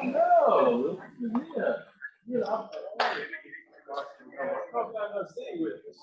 No, yeah. Stay with us.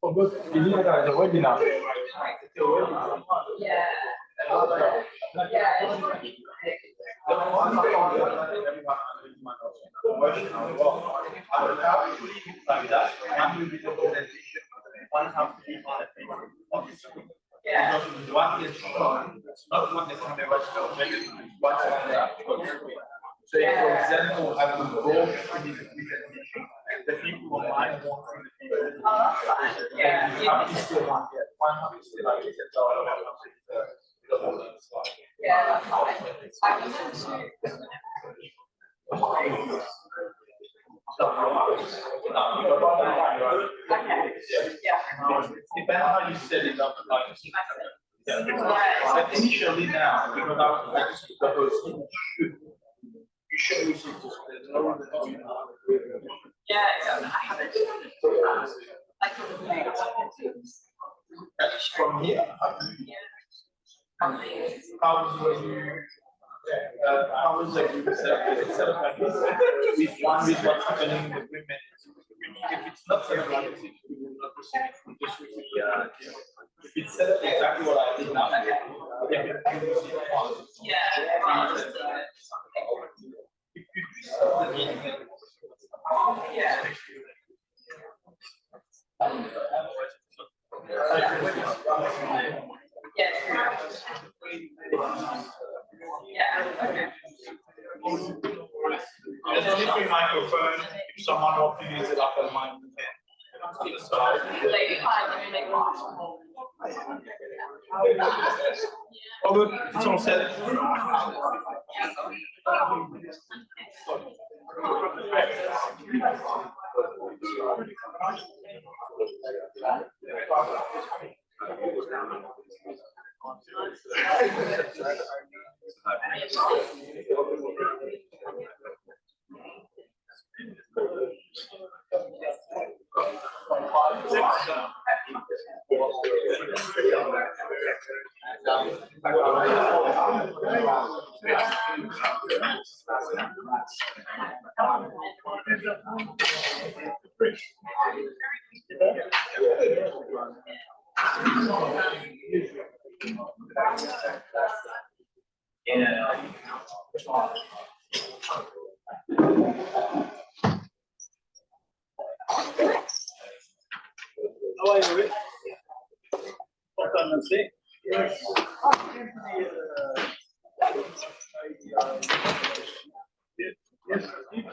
Oh, good. Is it a webinar? Yeah. One is not one is so, for example, I will go to the people online want to the people. Yeah. You have to still one have to still like it. Yeah, that's fine. I can okay. Yeah. Depends how you set it up. But initially now, because I was you should use it to yeah, I haven't. Like from here. How was you? How was it? Set up like this. With one with what's happening in the women. If it's not set up like this, we will not proceed. Just with the if it's set up exactly what I did now, there's only free microphone. If someone wants to use it after the mic, oh, good. It's all set. How are you? Yes. Yes, I think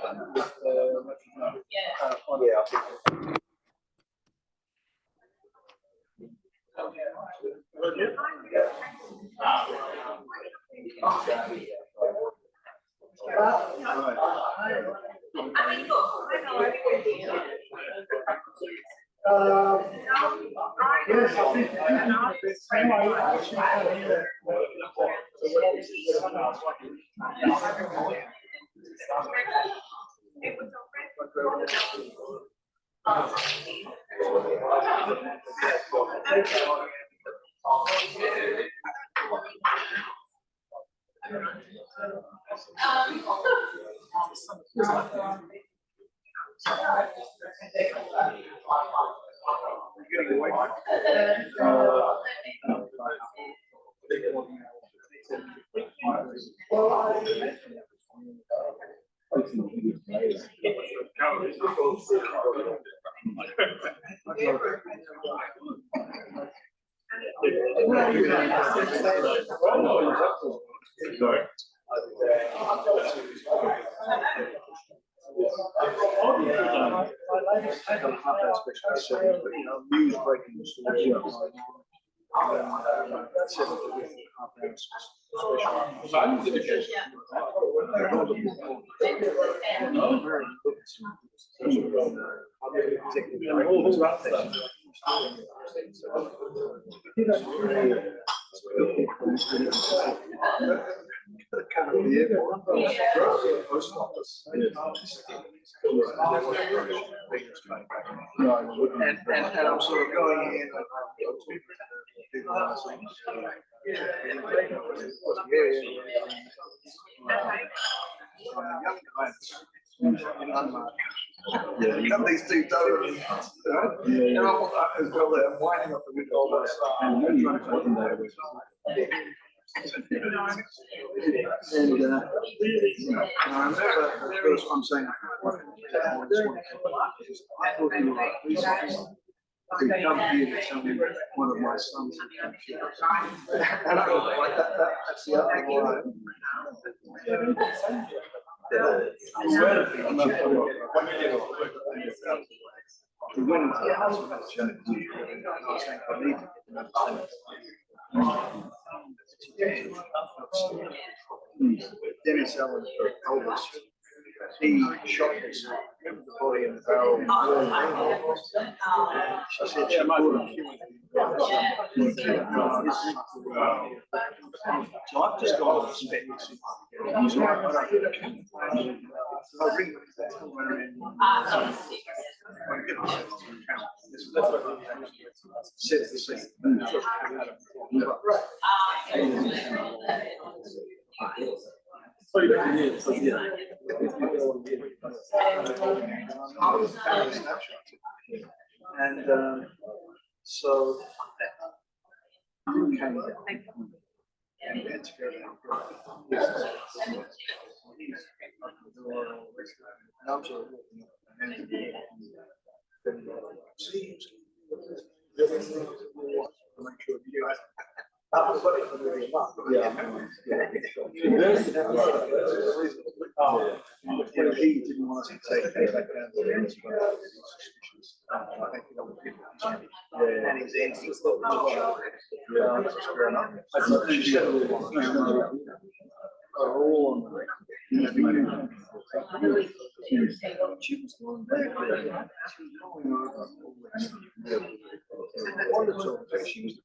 And I'm sort of going in and these two donuts, and I'm as well there, I'm winding up the window and trying to find them. And I remember the first one saying, I thought you were like, please come here to tell me one of my sons. And I was like, that's the other thing, right? We went into the house with that chat, and I was saying, I need to Dennis Allen's eldest, he shot his the body in the barrel. She said she would have So I've just got off the specs. He's like, I don't I ring says the same. And so came down and we had to go down. And I'm sort of walking up and make sure you guys. He didn't want us to take it back down to the I think and his answers fair enough. She said all on the she was going back. She was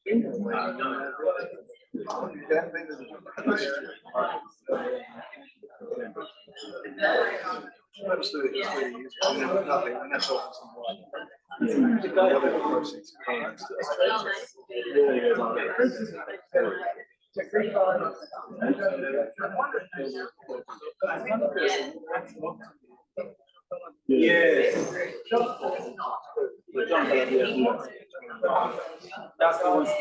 Yes. That's the one to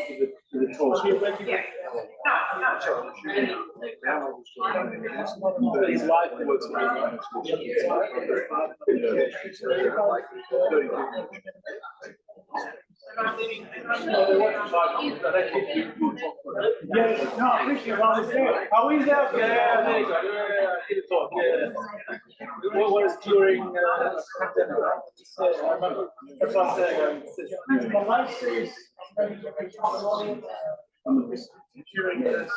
the talk. His wife works yeah, no, I'm thinking about this there. How is that? Yeah, there you go. Yeah, I did talk. Yeah. What was during that's what I'm saying. My life says during that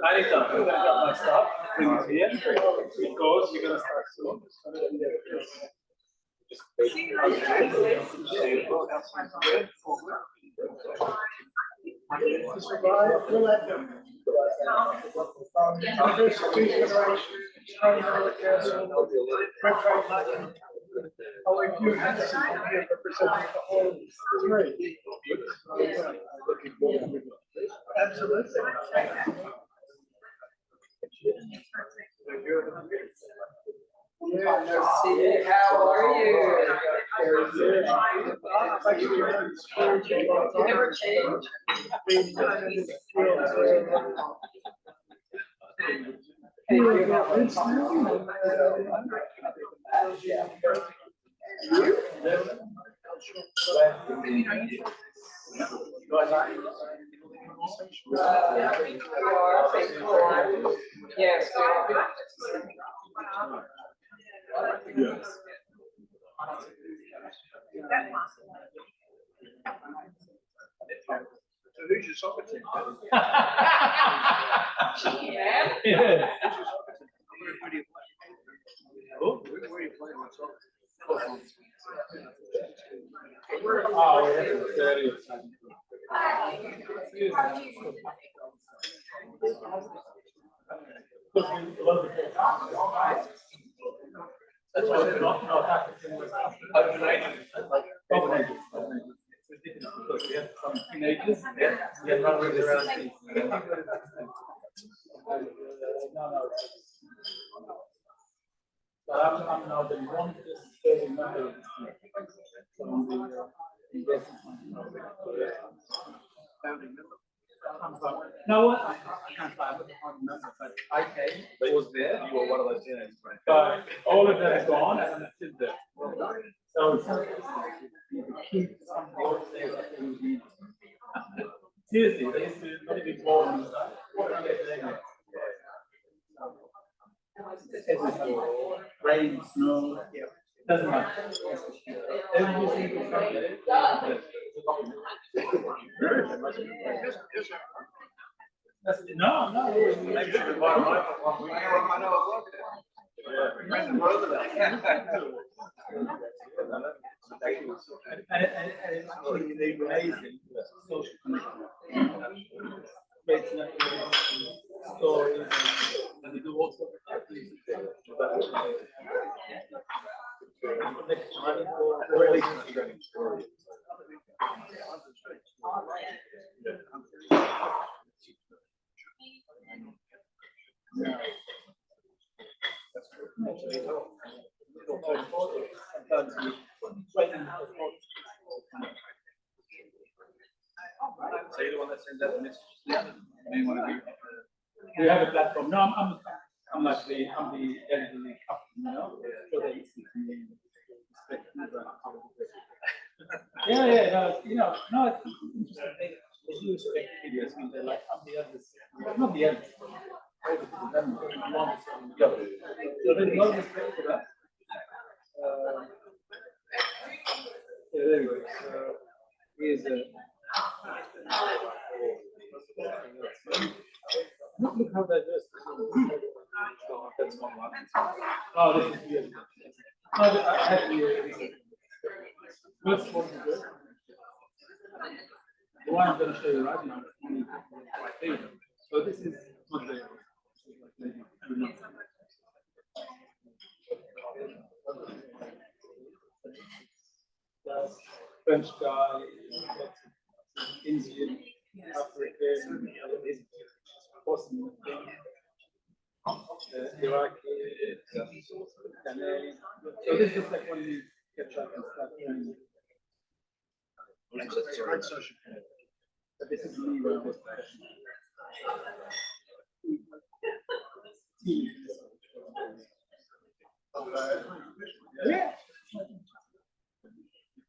Anytime, I got my stuff, bring it here, because you're going to start soon. Oh, if you had something here representing the whole three. Absolutely. See, how are you? You never change. Yes. So who's your soccer team? Yeah. Yeah. Where do you play? Oh, where are you playing with soccer? Oh, yeah, it's very exciting. That's why it's not happening with open ages. Open ages. It's ridiculous because we have some teenagers, we have runners around these. No. But I'm now the longest serving member of this team. So I'm the no, what? I can't remember, but I came, but was there. You were one of those teenagers, right? But all of them are gone, and I'm still there. So the key to some of the old days that we need. Seriously, they used to not even go on. What are they doing? Everything. Rain, snow, doesn't matter. Every single Sunday. No. Maybe you should buy a microphone. I know a lot. And it's actually amazing social connection. Makes stories and we do all sorts of activities. So you're the one that sends out the messages now? You want to be? We have a platform. No, I'm like I'm the elderly couple, you know. So they listen to me, respect me, yeah, no, no, it's interesting. They do respect videos, I mean, they're like, I'm the eldest, not the eldest, so there's a lot of respect for that. Yeah, there we go. So here's a. Look how diverse. That's one one. Oh, this is weird. No, I have the first one. The one I'm going to show you right now. So this is not the French guy, Indian, African, Bosnian, Iraqi, Ghanaian. So this is like when you catch up and start doing. It's a great social. But this is me when I was yeah.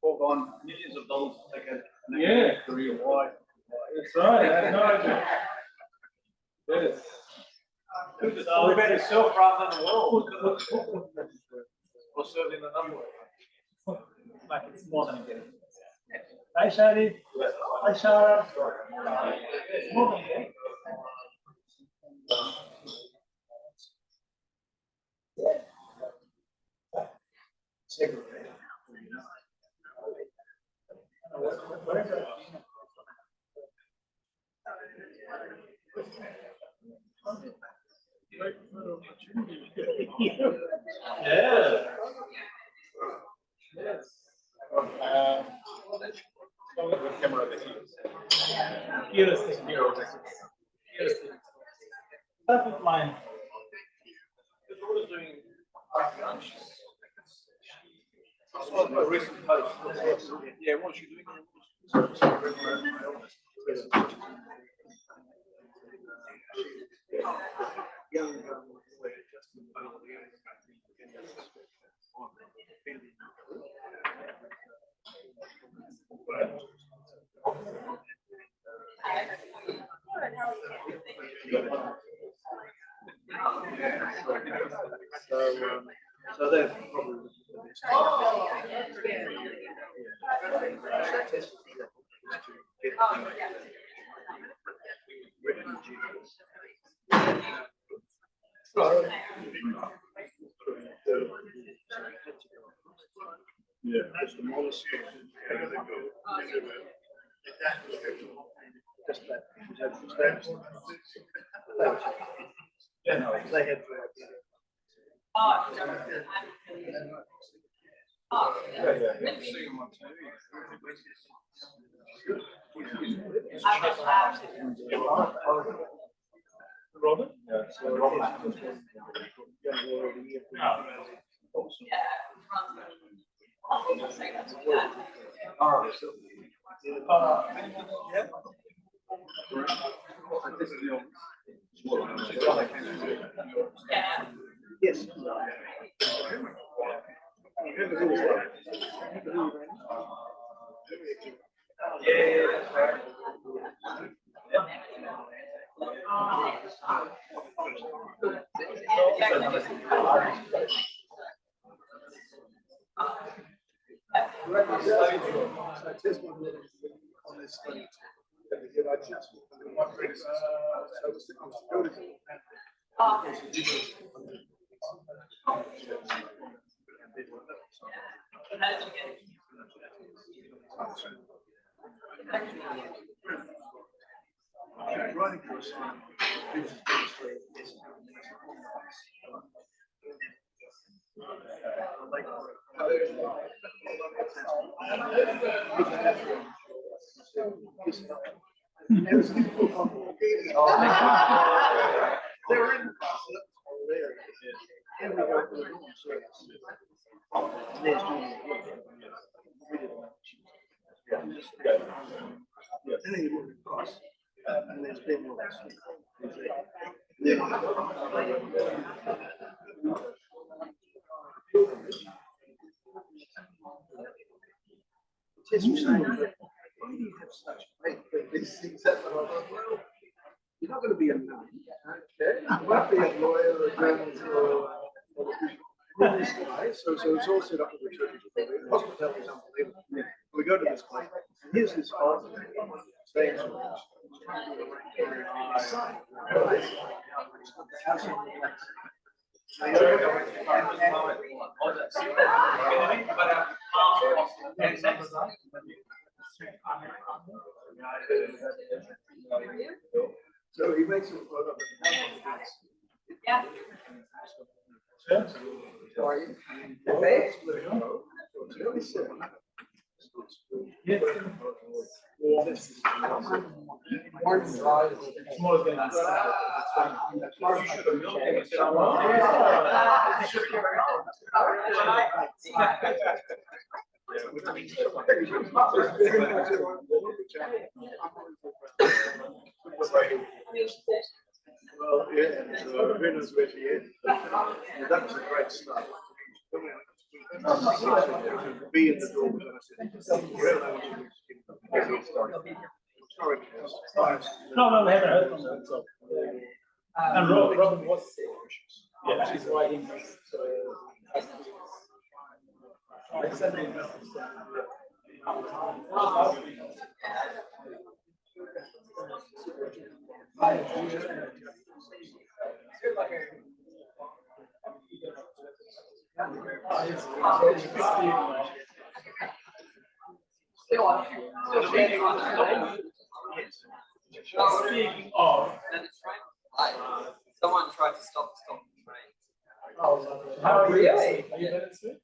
You've gone millions of dollars to take a career wide. That's right. I had no idea. Yes. So we better self rather than the world. Or serving the number. Like it's more than a game. Hi, Shadi. Hi, Shara. It's more than a game. Yeah. Yes. Heuristic. Heuristic. Perfect line. Because what is doing lunch? A recent post. Yeah, what's she doing? So they're probably yeah, just the mollusk. Just that. Yeah, no, they had. Robin? Yeah, so Robin. Yes. On this study, I just one and there's been it's saying that why do you have such faith that these things happen? Well, you're not going to be a nun, okay? You won't be a lawyer or a journalist or this guy. So it's all set up with the church. Hospitality is unbelievable. Yeah. We go to this place, and here's this father saying to us, so he makes a photo of it. Yeah. How are you? Well, yeah, so Venus with the end. That was a great start. Be in the door. No, we haven't heard from them. So. And Robin was yeah, she's writing. Speaking of, someone tried to stop the train. Oh, really? Are you better too?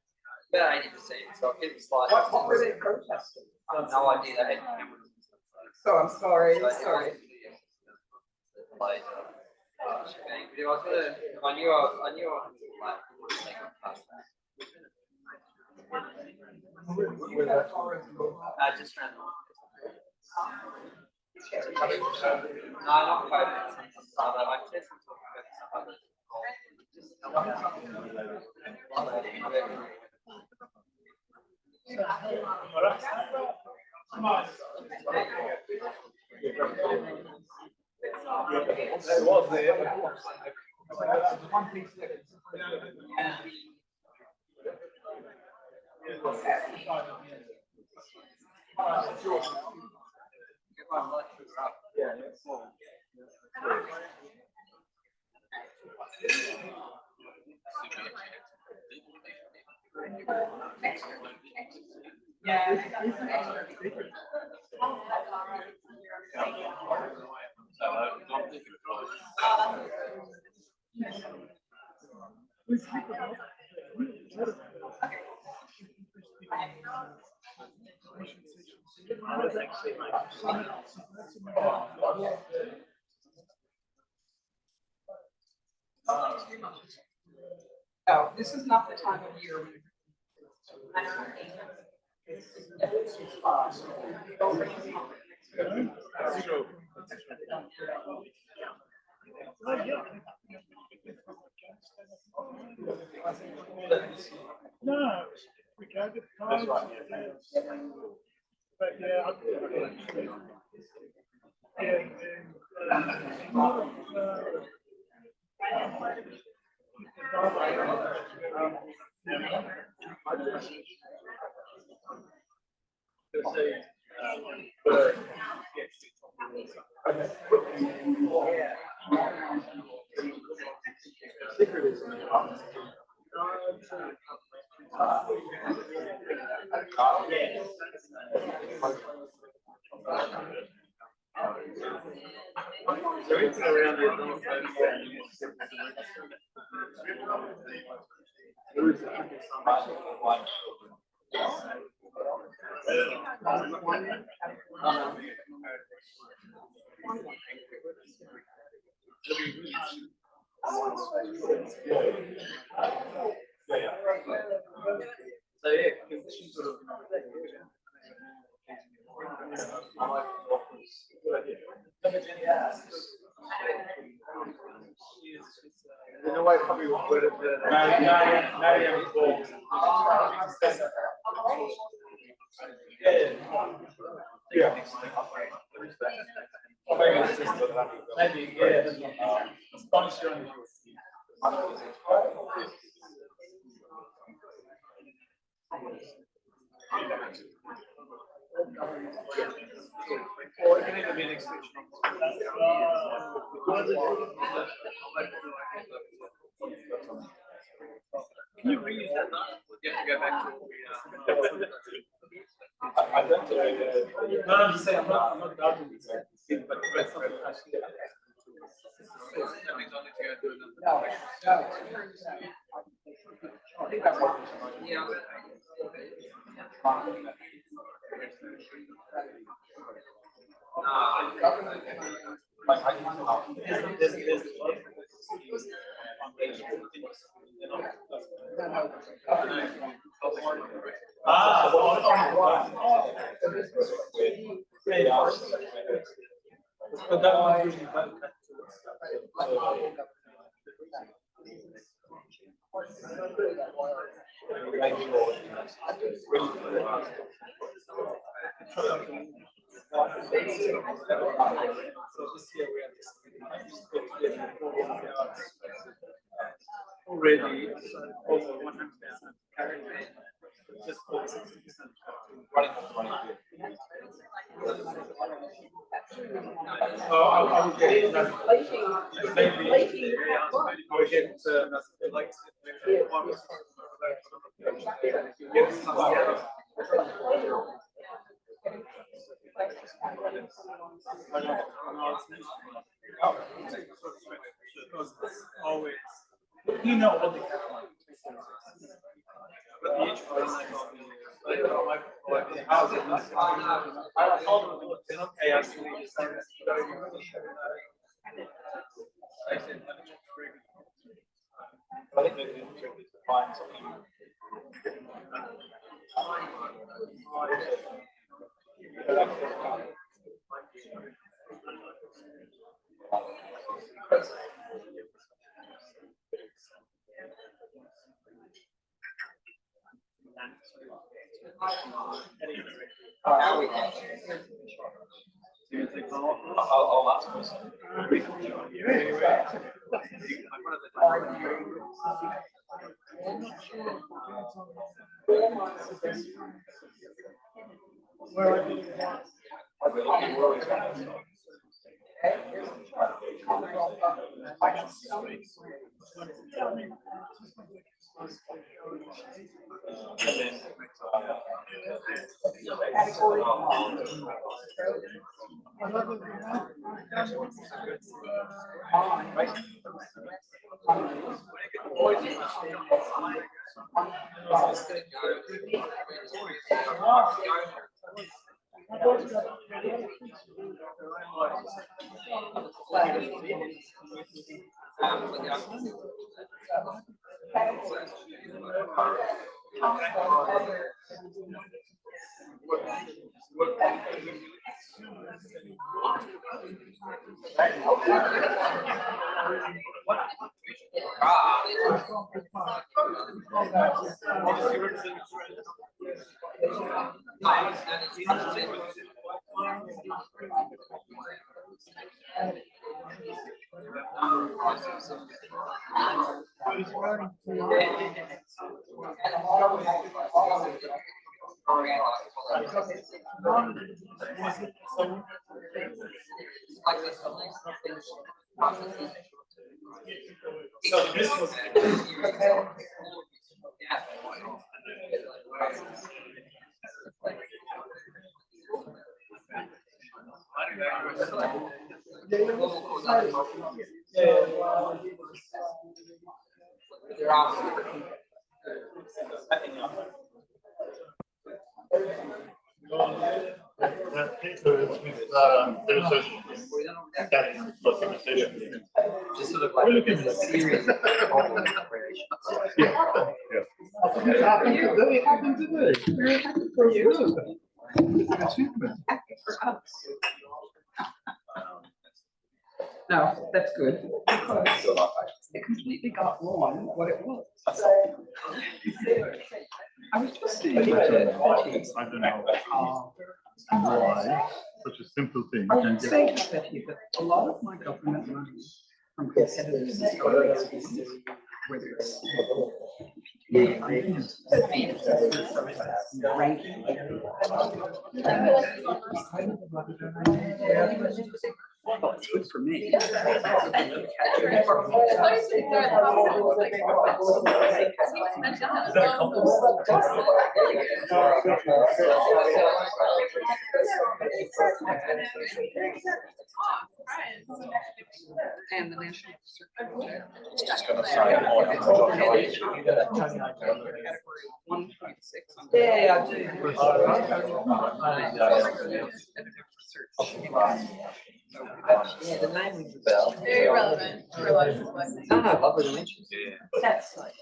About 80%, so it was like. What were they protesting? I have no idea. They had cameras and stuff. So I'm sorry, So it sorry. wasn't clear. Like, shebang. But if I was gonna, if I knew I knew I was like, they got past that. Just around. No, not COVID. Some other, like, there's some talk about some other. That was there. Oh, this is not the time of year. No, we go to That's right. but yeah, Everything around here. So yeah, conditions sort of. In a way, probably would have been. Yeah. Maybe, yeah. Spanish language. Or it can even be an extension of. Can you reuse that now? You have to go back to what we I don't know. No, I'm just saying, I'm not doubting it, but something actually. That means only to go do another. Yeah. But that one usually. Already over 100,000 characters, just over 60% running on the money. Oh, I would get it. Maybe I would get like always You know what they have. But the issue is like, how's it? I told them they're not pay us. I think they did find something. I'll ask for some. Just sort of like a series of problem creation. It happened today. It happened today. Very happy for you. An achievement. No, that's good. It completely got wrong what it was. I was just saying. I don't know why such a simple thing I can would get. say that you, that a lot of my government money from competitors is going to whether it's ranking. Well, it's good for me. And the national. Just gonna sign on. Category 1.6. Yeah, I do. Yeah, the name rings a bell. Very relevant for life. No, I love the dimensions. That's like.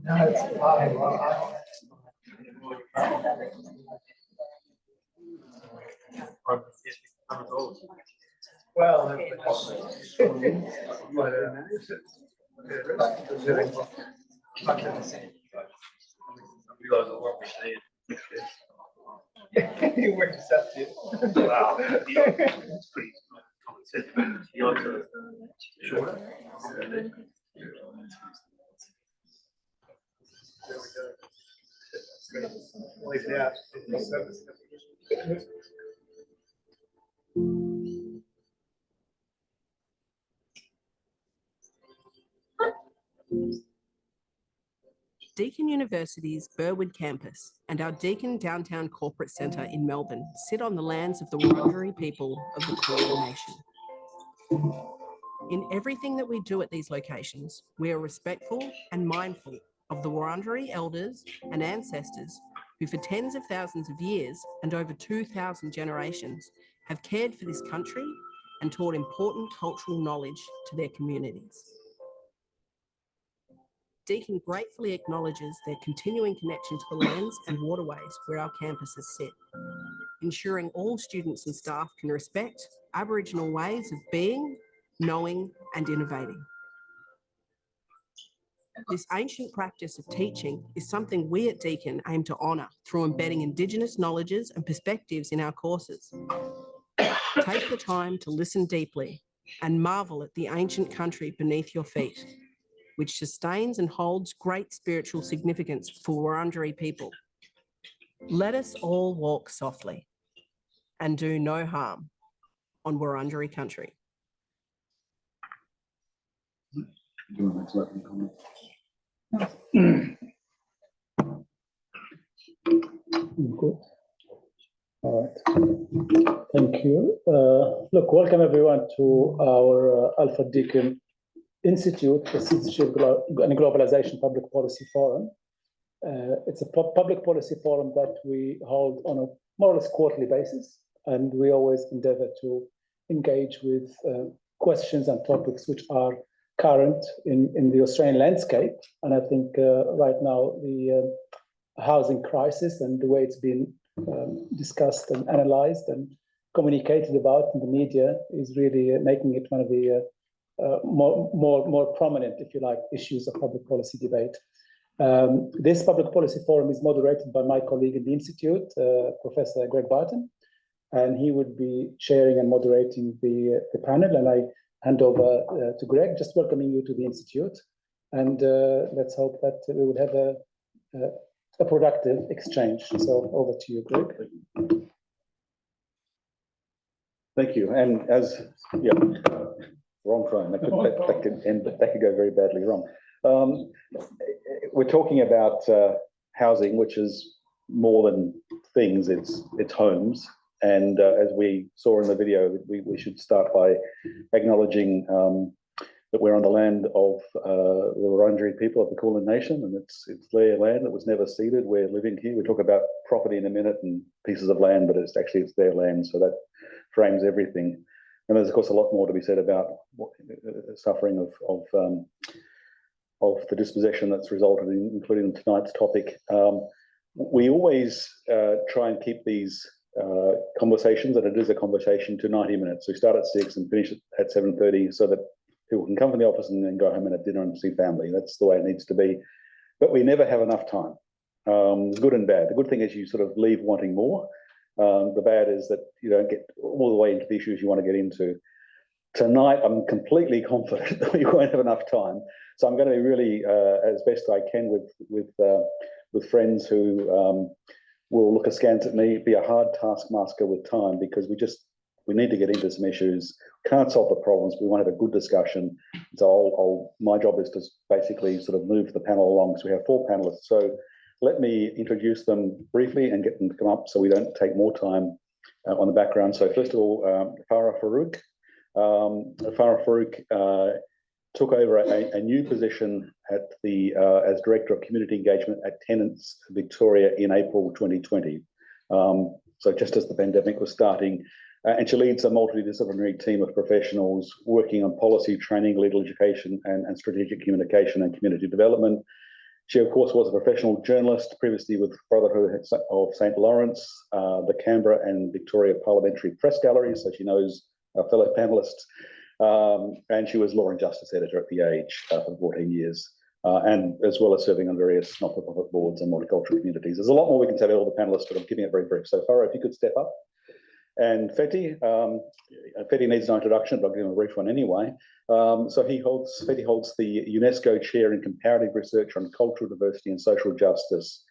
No, it's fine. Well, he works up to. Wow. It's pretty common sense. You like to shorter? Like that. Deakin University's Burwood campus and our Deakin Downtown Corporate Centre in Melbourne sit on the lands of the Wurundjeri people of the Kulin Nation. In everything that we do at these locations, we are respectful and mindful of the Wurundjeri elders and ancestors who for tens of thousands of years and over 2,000 generations have cared for this country and taught important cultural knowledge to their communities. Deakin gratefully acknowledges their continuing connection to the lands and waterways where our campuses sit, ensuring all students and staff can respect Aboriginal ways of being, knowing and innovating. This ancient practice of teaching is something we at Deakin aim to honour through embedding Indigenous knowledges and perspectives in our courses. Take the time to listen deeply and marvel at the ancient country beneath your feet, which sustains and holds great spiritual significance for Wurundjeri people. Let us all walk softly and do no harm on Wurundjeri country. Do you want to let me comment? Good. All right. Thank you. Look, welcome everyone to our Alpha Deakin Institute for Citizenship and Globalization Public Policy Forum. It's a public policy forum that we hold on a more or less quarterly basis, and we always endeavor to engage with questions and topics which are current in the Australian landscape. And I think right now the housing crisis and the way it's been discussed and analyzed and communicated about in the media is really making it one of the more prominent, if you like, issues of public policy debate. This public policy forum is moderated by my colleague in the Institute, Professor Greg Barton, and he would be chairing and moderating the panel. And I hand over to Greg, just welcoming you to the Institute. And let's hope that we will have a productive exchange. So over to you, Greg. Thank you. And as, yeah, wrong phone. That could go very badly wrong. We're talking about housing, which is more than things. It's homes. And as we saw in the video, we should start by acknowledging that we're on the land of the Wurundjeri people of the Kulin Nation, and it's their land that was never ceded. We're living here. We talk about property in a minute and pieces of land, but it's their land. So that frames everything. And there's of course a lot more to be said about suffering of the dispossession that's resulted in, including tonight's topic. We always try and keep these conversations, and it is a conversation, to 90 minutes. We start at 6 and finish at 7:30 so that people can come from the office and then go home and have dinner and see family. That's the way it needs to be. But we never have enough time, good and bad. The good thing is you sort of leave wanting more. The bad is that you don't get all the way into the issues you want to get into. Tonight, I'm completely confident that we won't have enough time. So I'm going to be really, as best I can, with friends who will look askance at me, be a hard taskmaster with time, because we need to get into some issues. Can't solve the problems. We want to have a good discussion. So my job is to basically sort of move the panel along. So we have 4 panelists. So let me introduce them briefly and get them to come up so we don't take more time on the background. So first of all, Farah Farouk. Farah Farouk took over a new position at as Director of Community Engagement at Tenants Victoria in April 2020. So just as the pandemic was starting, And she leads a multidisciplinary team of professionals working on policy, training, legal education, and strategic communication and community development. She, of course, was a professional journalist, previously with Brotherhood of St. Lawrence, the Canberra and Victoria Parliamentary Press Galleries, so she knows our fellow panellists. And she was Law and Justice Editor at The Age for 14 years, and as well as serving on various not-for-profit boards and multicultural communities. There's a lot more we can tell all the panellists, but I'm keeping it very brief. So, Farah, if you could step up. And Feti, Feti needs no introduction, but I'll give him a brief one anyway. Feti holds the UNESCO Chair in Comparative Research on Cultural Diversity and Social Justice,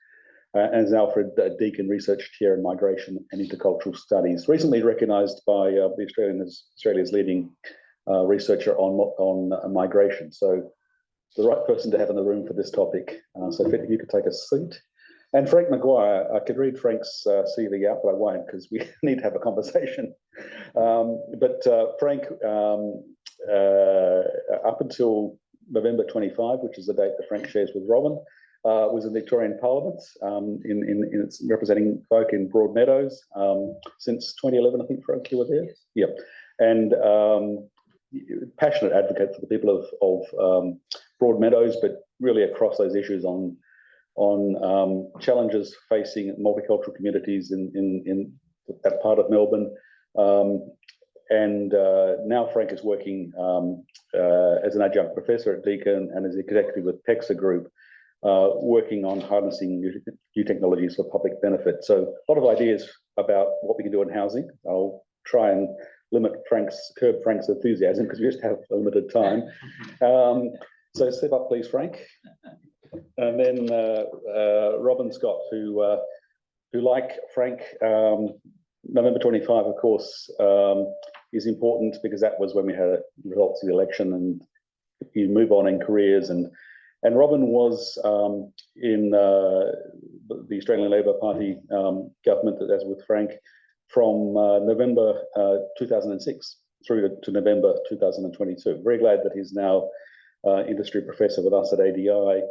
and is Alfred Deakin Research Chair in Migration and Intercultural Studies. Recently recognised by the Australia's leading researcher on migration. So the right person to have in the room for this topic. So Feti, if you could take a seat. And Frank Maguire, I could read Frank's CV out, but I won't because we need to have a conversation. Frank, up until November 25, which is the date that Frank shares with Robin, was in Victorian Parliament in representing folk in Broadmeadows since 2011, I think, Frank, you were there? Yes. Yeah. And passionate advocate for the people of Broadmeadows, but really across those issues on challenges facing multicultural communities in that part of Melbourne. Now Frank is working as an adjunct professor at Deakin and as executive with PEXA Group, working on harnessing new technologies for public benefit. So a lot of ideas about what we can do in housing. I'll try and curb Frank's enthusiasm because we just have a limited time. So step up, please, Frank. And then Robin Scott, who like Frank, November 25, of course, is important because that was when we had results of the election and you move on in careers. And Robin was in the Australian Labor Party government, as with Frank, from November 2006 through to November 2022. Very glad that he's now industry professor with us at ADI.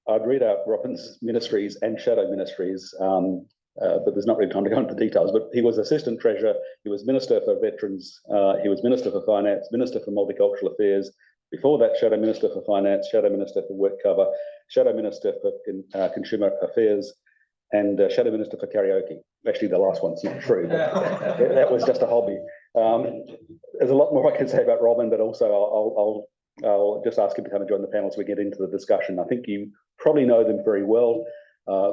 I'd read out Robin's ministries and shadow ministries, but there's not really time to go into details. But he was Assistant Treasurer, he was Minister for Veterans, he was Minister for Finance, Minister for Multicultural Affairs. Before that, Shadow Minister for Finance, Shadow Minister for Work Cover, Shadow Minister for Consumer Affairs, and Shadow Minister for Karaoke. Actually, the last one's not true, but that was just a hobby. There's a lot more I can say about Robin, but also I'll just ask him to come and join the panel as we get into the discussion. I think you probably know them very well.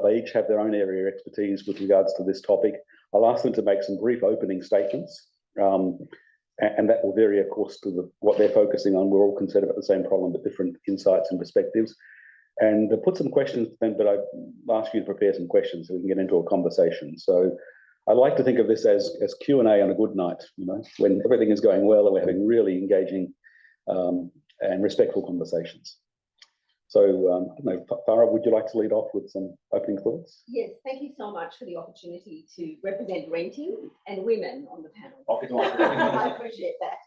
They each have their own area of expertise with regards to this topic. I'll ask them to make some brief opening statements, and that will vary, of course, to what they're focusing on. We're all concerned about the same problem, but different insights and perspectives. And put some questions to them, but I'll ask you to prepare some questions so we can get into a conversation. So I like to think of this as Q&A on a good night, when everything is going well and we're having really engaging and respectful conversations. So, I don't know, Farah, would you like to lead off with some opening thoughts? Yes, thank you so much for the opportunity to represent renting and women on the panel. I appreciate that.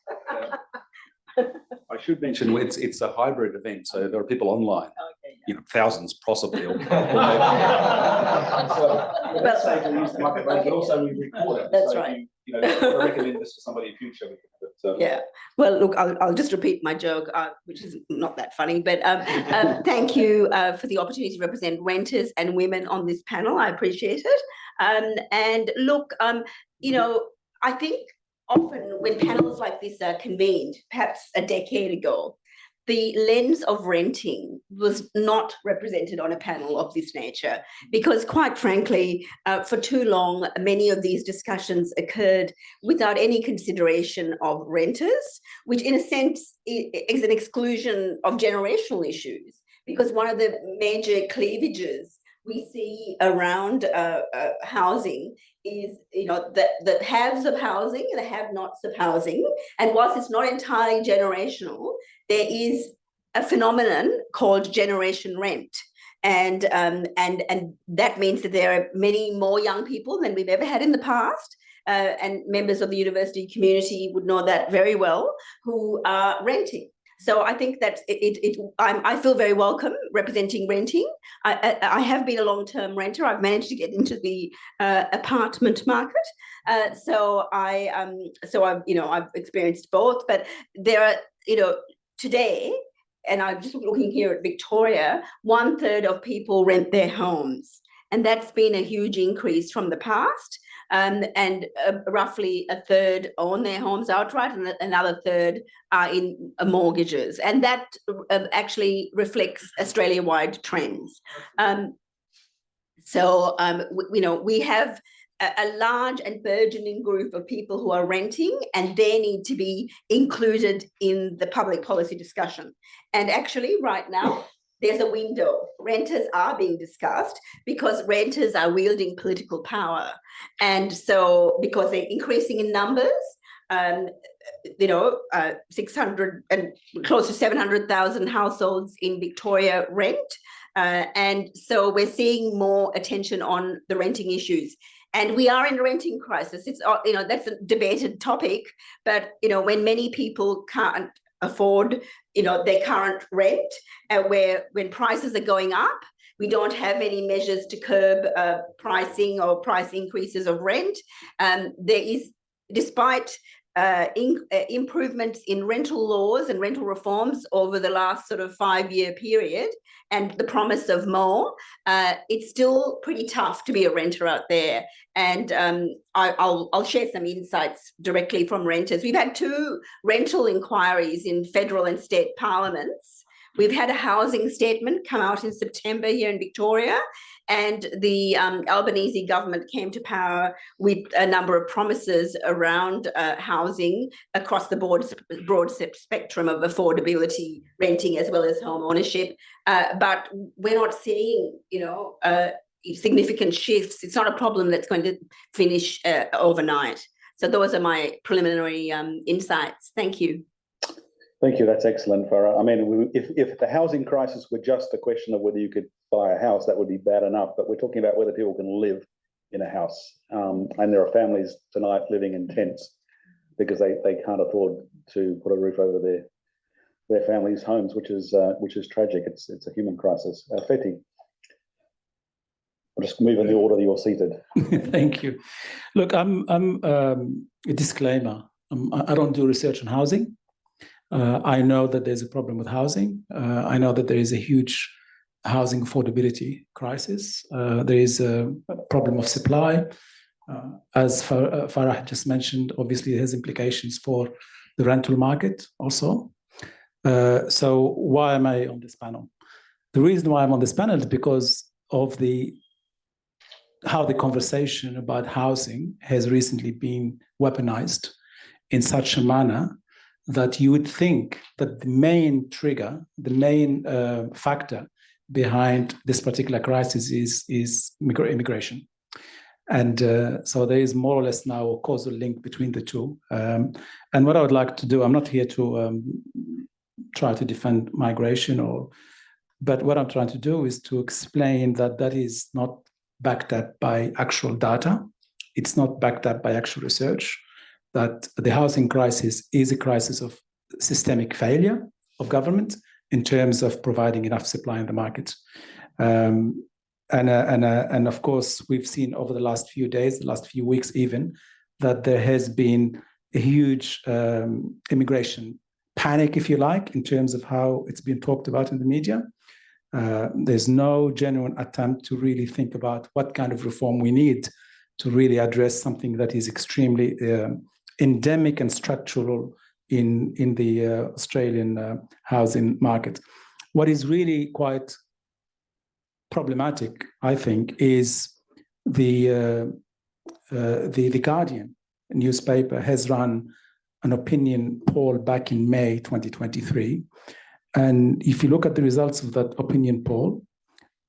I should mention it's a hybrid event, so there are people online. Okay, yeah. Thousands possibly. Let's say we use the microphone, but also we record it. That's so right. I recommend this to somebody in future. Yeah. Well, look, I'll just repeat my joke, which is not that funny, but thank you for the opportunity to represent renters and women on this panel. I appreciate it. And look, I think often when panels like this are convened, perhaps a decade ago, the lens of renting was not represented on a panel of this nature because, quite frankly, for too long, many of these discussions occurred without any consideration of renters, which in a sense is an exclusion of generational issues, because one of the major cleavages we see around housing is, the haves of housing and the have-nots of housing. And whilst it's not entirely generational, there is a phenomenon called generation rent. And that means that there are many more young people than we've ever had in the past. And members of the university community would know that very well, who are renting. So I think that I feel very welcome representing renting. I have been a long-term renter. I've managed to get into the apartment market. So I've experienced both, but there are, today, and I'm just looking here at Victoria, 1/3 of people rent their homes. And that's been a huge increase from the past. And roughly 1/3 own their homes outright, and another 1/3 are in mortgages. And that actually reflects Australia-wide trends. We have a large and burgeoning group of people who are renting, and they need to be included in the public policy discussion. And actually, right now, there's a window. Renters are being discussed because renters are wielding political power. And so, because they're increasing in numbers, 600 and close to 700,000 households in Victoria rent. And so we're seeing more attention on the renting issues. And we are in a renting crisis. It's, that's a debated topic, but, when many people can't afford, their current rent, when prices are going up, we don't have any measures to curb pricing or price increases of rent. There is, despite improvements in rental laws and rental reforms over the last sort of 5-year period, and the promise of more, it's still pretty tough to be a renter out there. And I'll share some insights directly from renters. We've had 2 rental inquiries in federal and state parliaments. We've had a housing statement come out in September here in Victoria, and the Albanese government came to power with a number of promises around housing across the broad spectrum of affordability, renting as well as home ownership. But we're not seeing, significant shifts. It's not a problem that's going to finish overnight. So those are my preliminary insights. Thank you. Thank you. That's excellent, Farah. I mean, if the housing crisis were just a question of whether you could buy a house, that would be bad enough. But we're talking about whether people can live in a house. And there are families tonight living in tents because they can't afford to put a roof over their families' homes, which is tragic. It's a human crisis. Feti, I'll just move in the order that you're seated. Thank you. Look, I'm a disclaimer. I don't do research on housing. I know that there's a problem with housing. I know that there is a huge housing affordability crisis. There is a problem of supply. As Farah just mentioned, obviously it has implications for the rental market also. So why am I on this panel? The reason why I'm on this panel is because of how the conversation about housing has recently been weaponized in such a manner that you would think that the main trigger, the main factor behind this particular crisis is immigration. And so there is more or less now a causal link between the two. And what I would like to do, I'm not here to try to defend migration, but what I'm trying to do is to explain that that is not backed up by actual data. It's not backed up by actual research, that the housing crisis is a crisis of systemic failure of government in terms of providing enough supply in the market. And of course, we've seen over the last few days, the last few weeks even, that there has been a huge immigration panic, if you like, in terms of how it's been talked about in the media. There's no genuine attempt to really think about what kind of reform we need to really address something that is extremely endemic and structural in the Australian housing market. What is really quite problematic, I think, is the Guardian newspaper has run an opinion poll back in May 2023. And if you look at the results of that opinion poll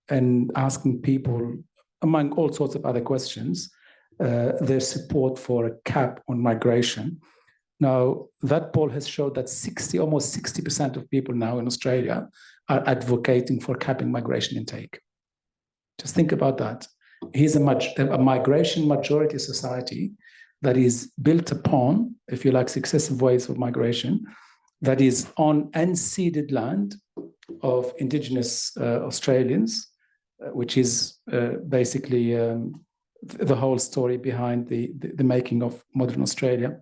and asking people, among all sorts of other questions, their support for a cap on migration. Now, that poll has showed that almost 60% of people now in Australia are advocating for capping migration intake. Just think about that. Here's a migration majority society that is built upon, if you like, successive waves of migration, that is on unceded land of Indigenous Australians, which is basically the whole story behind the making of modern Australia,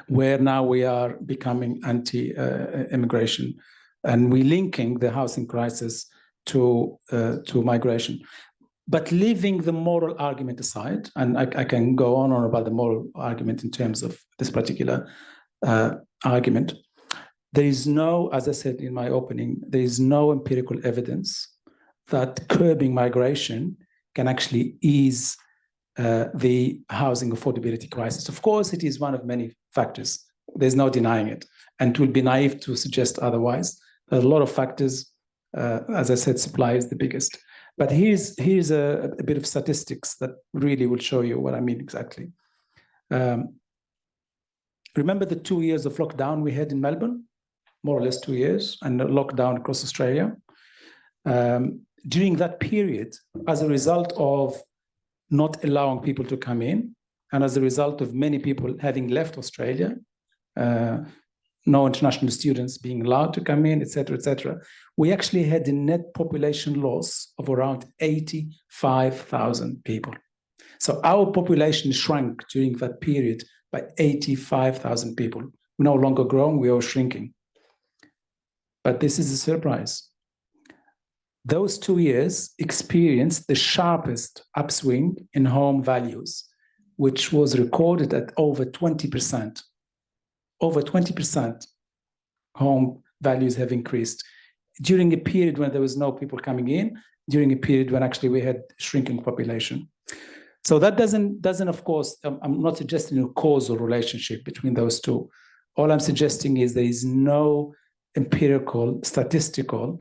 where now we are becoming anti-immigration, and we're linking the housing crisis to migration. But leaving the moral argument aside, and I can go on about the moral argument in terms of this particular argument, there is no, as I said in my opening, there is no empirical evidence that curbing migration can actually ease the housing affordability crisis. Of course, it is one of many factors. There's no denying it. And it would be naive to suggest otherwise. There are a lot of factors. As I said, supply is the biggest. But here's a bit of statistics that really will show you what I mean exactly. Remember the 2 years of lockdown we had in Melbourne? More or less 2 years, and a lockdown across Australia. During that period, as a result of not allowing people to come in, and as a result of many people having left Australia, no international students being allowed to come in, etc., we actually had a net population loss of around 85,000 people. So our population shrank during that period by 85,000 people. We're no longer growing, we are shrinking. But this is a surprise. Those 2 years experienced the sharpest upswing in home values, which was recorded at over 20%. Over 20% home values have increased during a period when there was no people coming in, during a period when actually we had shrinking population. So that doesn't of course, I'm not suggesting a causal relationship between those two. All I'm suggesting is there is no empirical, statistical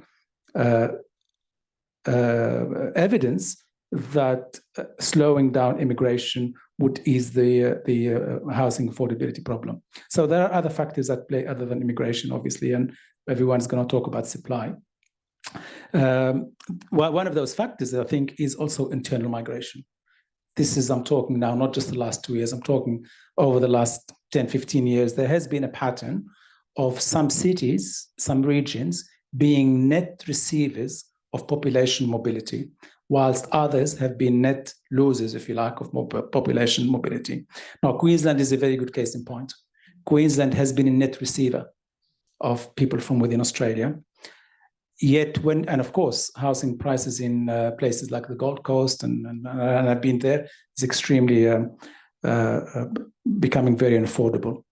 evidence that slowing down immigration would ease the housing affordability problem. So there are other factors at play other than immigration, obviously, and everyone's going to talk about supply. One of those factors, I think, is also internal migration. This is, I'm talking now, not just the last 2 years, I'm talking over the last 10, 15 years, there has been a pattern of some cities, some regions being net receivers of population mobility, whilst others have been net losers, if you like, of population mobility. Now, Queensland is a very good case in point. Queensland has been a net receiver of people from within Australia. Yet and of course, housing prices in places like the Gold Coast, and I've been there, is extremely becoming very unaffordable.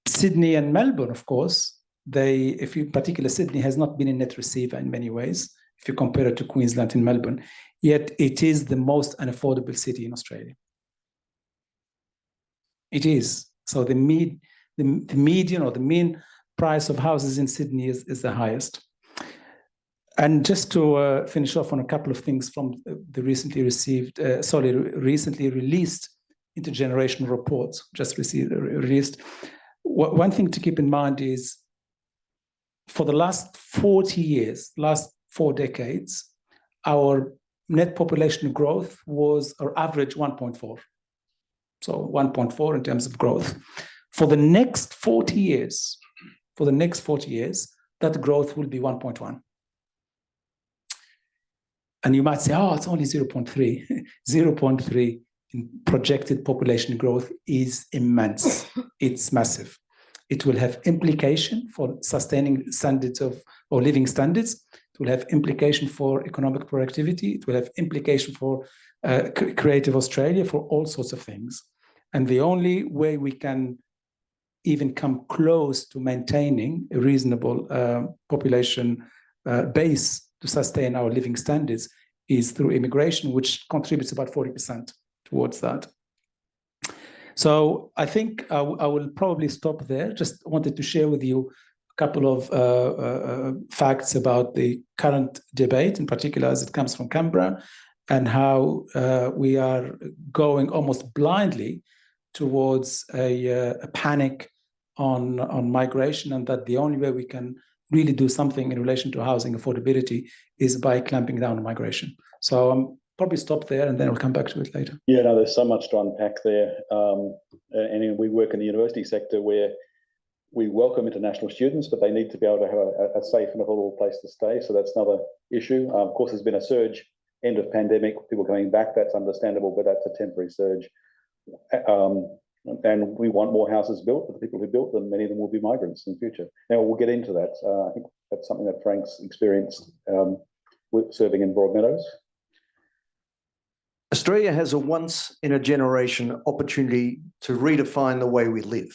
Sydney and Melbourne, of course, if you particular, Sydney has not been a net receiver in many ways, if you compare it to Queensland and Melbourne, yet it is the most unaffordable city in Australia. It is. So the median or the mean price of houses in Sydney is the highest. And just to finish off on a couple of things from the recently released intergenerational reports, just released. One thing to keep in mind is for the last 40 years, last 4 decades, our net population growth was our average 1.4. So 1.4 in terms of growth. For the next 40 years, that growth will be 1.1. And you might say, oh, it's only 0.3. 0.3 in projected population growth is immense. It's massive. It will have implication for sustaining standards or living standards. It will have implication for economic productivity. It will have implication for creative Australia, for all sorts of things. And the only way we can even come close to maintaining a reasonable population base to sustain our living standards is through immigration, which contributes about 40% towards that. So I think I will probably stop there. Just wanted to share with you a couple of facts about the current debate, in particular as it comes from Canberra, and how we are going almost blindly towards a panic on migration, and that the only way we can really do something in relation to housing affordability is by clamping down on migration. So I'm probably stop there and then I'll come back to it later. Yeah, no, there's so much to unpack there. And we work in the university sector where we welcome international students, but they need to be able to have a safe and affordable place to stay. So that's another issue. Of course, there's been a surge, end of pandemic, people coming back. That's understandable, but that's a temporary surge. And we want more houses built, but the people who built them, many of them will be migrants in the future. Now, we'll get into that. I think that's something that Frank's experienced with serving in Broadmeadows. Australia has a once-in-a-generation opportunity to redefine the way we live.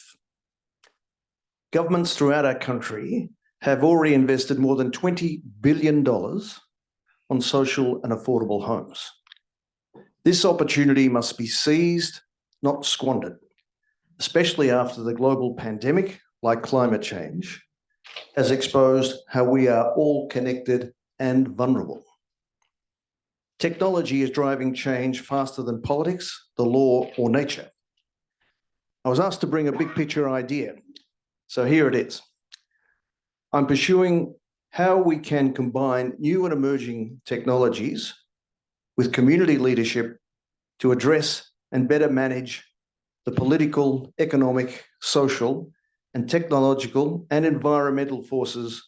Governments throughout our country have already invested more than $20 billion on social and affordable homes. This opportunity must be seized, not squandered, especially after the global pandemic, like climate change, has exposed how we are all connected and vulnerable. Technology is driving change faster than politics, the law, or nature. I was asked to bring a big picture idea, so here it is. I'm pursuing how we can combine new and emerging technologies with community leadership to address and better manage the political, economic, social, and technological and environmental forces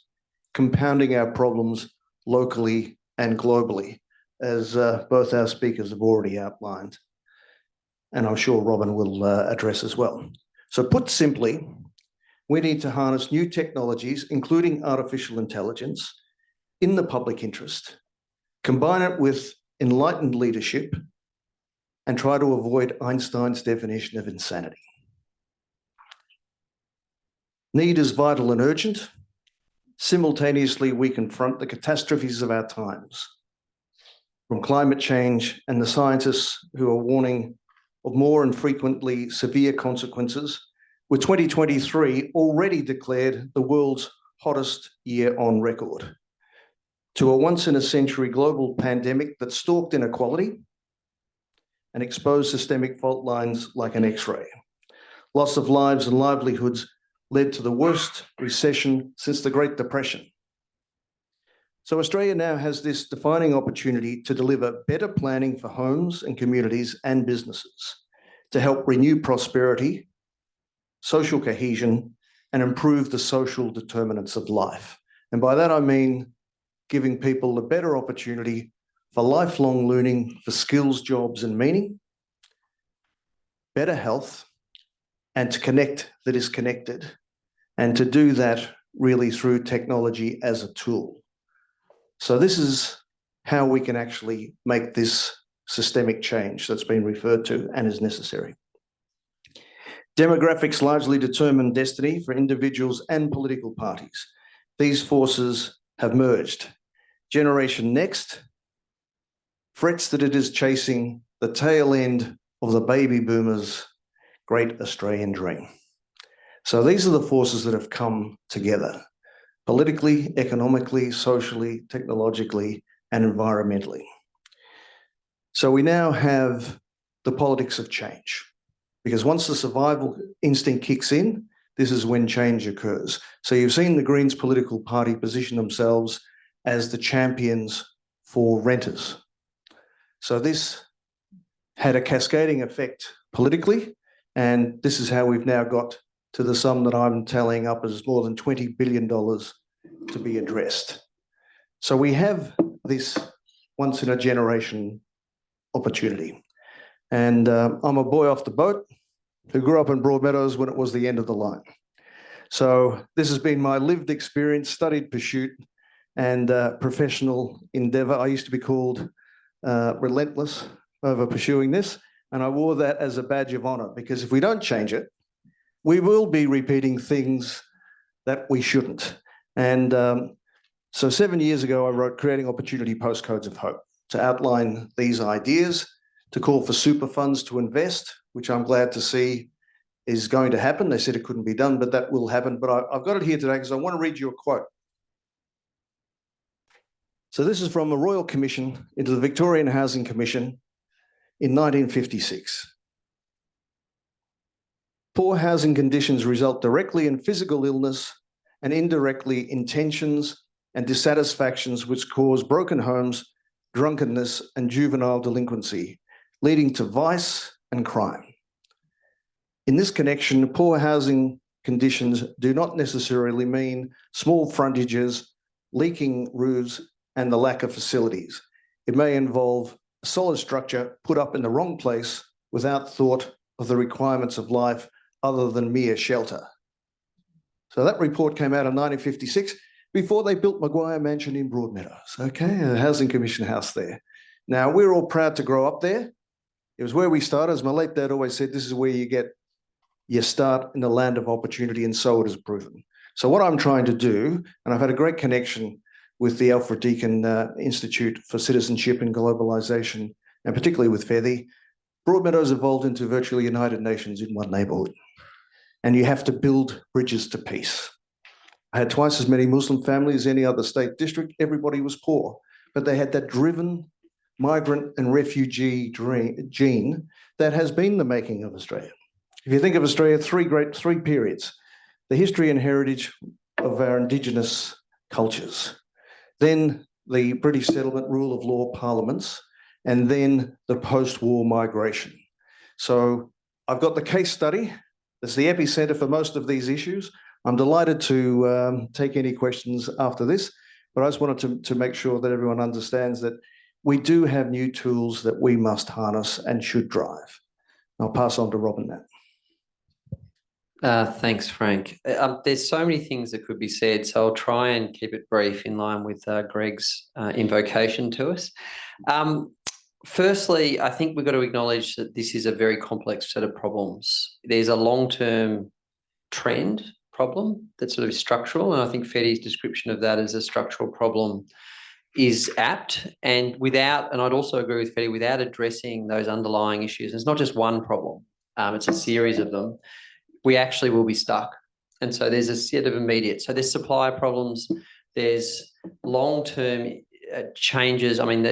compounding our problems locally and globally, as both our speakers have already outlined, and I'm sure Robin will address as well. So put simply, we need to harness new technologies, including artificial intelligence, in the public interest, combine it with enlightened leadership, and try to avoid Einstein's definition of insanity. Need is vital and urgent. Simultaneously, we confront the catastrophes of our times, from climate change and the scientists who are warning of more and frequently severe consequences, with 2023 already declared the world's hottest year on record, to a once-in-a-century global pandemic that stalked inequality and exposed systemic fault lines like an X-ray. Loss of lives and livelihoods led to the worst recession since the Great Depression. So Australia now has this defining opportunity to deliver better planning for homes and communities and businesses, to help renew prosperity, social cohesion, and improve the social determinants of life. And by that I mean giving people a better opportunity for lifelong learning, for skills, jobs, and meaning, better health, and to connect the disconnected, and to do that really through technology as a tool. So this is how we can actually make this systemic change that's been referred to and is necessary. Demographics largely determine destiny for individuals and political parties. These forces have merged. Generation Next frets that it is chasing the tail end of the baby boomers' great Australian dream. So these are the forces that have come together, politically, economically, socially, technologically, and environmentally. So we now have the politics of change, because once the survival instinct kicks in, this is when change occurs. So you've seen the Greens political party position themselves as the champions for renters. So this had a cascading effect politically, and this is how we've now got to the sum that I'm tallying up as more than $20 billion to be addressed. So we have this once-in-a-generation opportunity. And I'm a boy off the boat who grew up in Broadmeadows when it was the end of the line. So this has been my lived experience, studied pursuit, and professional endeavour. I used to be called relentless over pursuing this, and I wore that as a badge of honour, because if we don't change it, we will be repeating things that we shouldn't. And so 7 years ago, I wrote Creating Opportunity Postcodes of Hope to outline these ideas, to call for super funds to invest, which I'm glad to see is going to happen. They said it couldn't be done, but that will happen. But I've got it here today because I want to read you a quote. So this is from a Royal Commission into the Victorian Housing Commission in 1956. Poor housing conditions result directly in physical illness and indirectly in tensions and dissatisfactions which cause broken homes, drunkenness, and juvenile delinquency, leading to vice and crime. In this connection, poor housing conditions do not necessarily mean small frontages, leaking roofs, and the lack of facilities. It may involve a solid structure put up in the wrong place without thought of the requirements of life other than mere shelter. So that report came out in 1956 before they built Maguire Mansion in Broadmeadows, okay, a Housing Commission house there. Now, we're all proud to grow up there. It was where we started. As my late dad always said, this is where you start in the land of opportunity, and so it has proven. So what I'm trying to do, and I've had a great connection with the Alfred Deakin Institute for Citizenship and Globalisation, and particularly with Fethy, Broadmeadows evolved into virtually United Nations in one neighbourhood. And you have to build bridges to peace. I had twice as many Muslim families as any other state district. Everybody was poor, but they had that driven migrant and refugee gene that has been the making of Australia. If you think of Australia, three periods: the history and heritage of our Indigenous cultures, then the British settlement, rule of law parliaments, and then the post-war migration. So I've got the case study. It's the epicenter for most of these issues. I'm delighted to take any questions after this, but I just wanted to make sure that everyone understands that we do have new tools that we must harness and should drive. I'll pass on to Robin now. Thanks, Frank. There's so many things that could be said, so I'll try and keep it brief in line with Greg's invocation to us. Firstly, I think we've got to acknowledge that this is a very complex set of problems. There's a long-term trend problem that's sort of structural, and I think Fetty's description of that as a structural problem is apt, and I'd also agree with Fetty, without addressing those underlying issues, it's not just one problem, it's a series of them, we actually will be stuck. And so there's a set of immediate, so there's supply problems, there's long-term changes. I mean,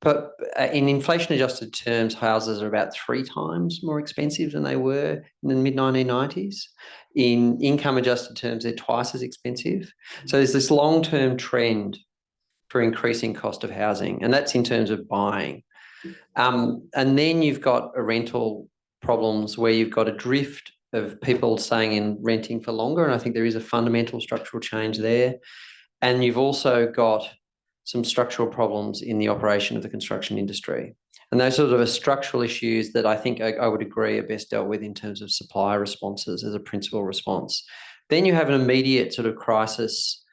but in inflation-adjusted terms, houses are about 3 times more expensive than they were in the mid-1990s. In income-adjusted terms, they're twice as expensive. So there's this long-term trend for increasing cost of housing, and that's in terms of buying. And then you've got a rental problems where you've got a drift of people staying in renting for longer, and I think there is a fundamental structural change there. And you've also got some structural problems in the operation of the construction industry. And those sort of are structural issues that I think I would agree are best dealt with in terms of supply responses as a principal response. Then you have an immediate sort of crisis,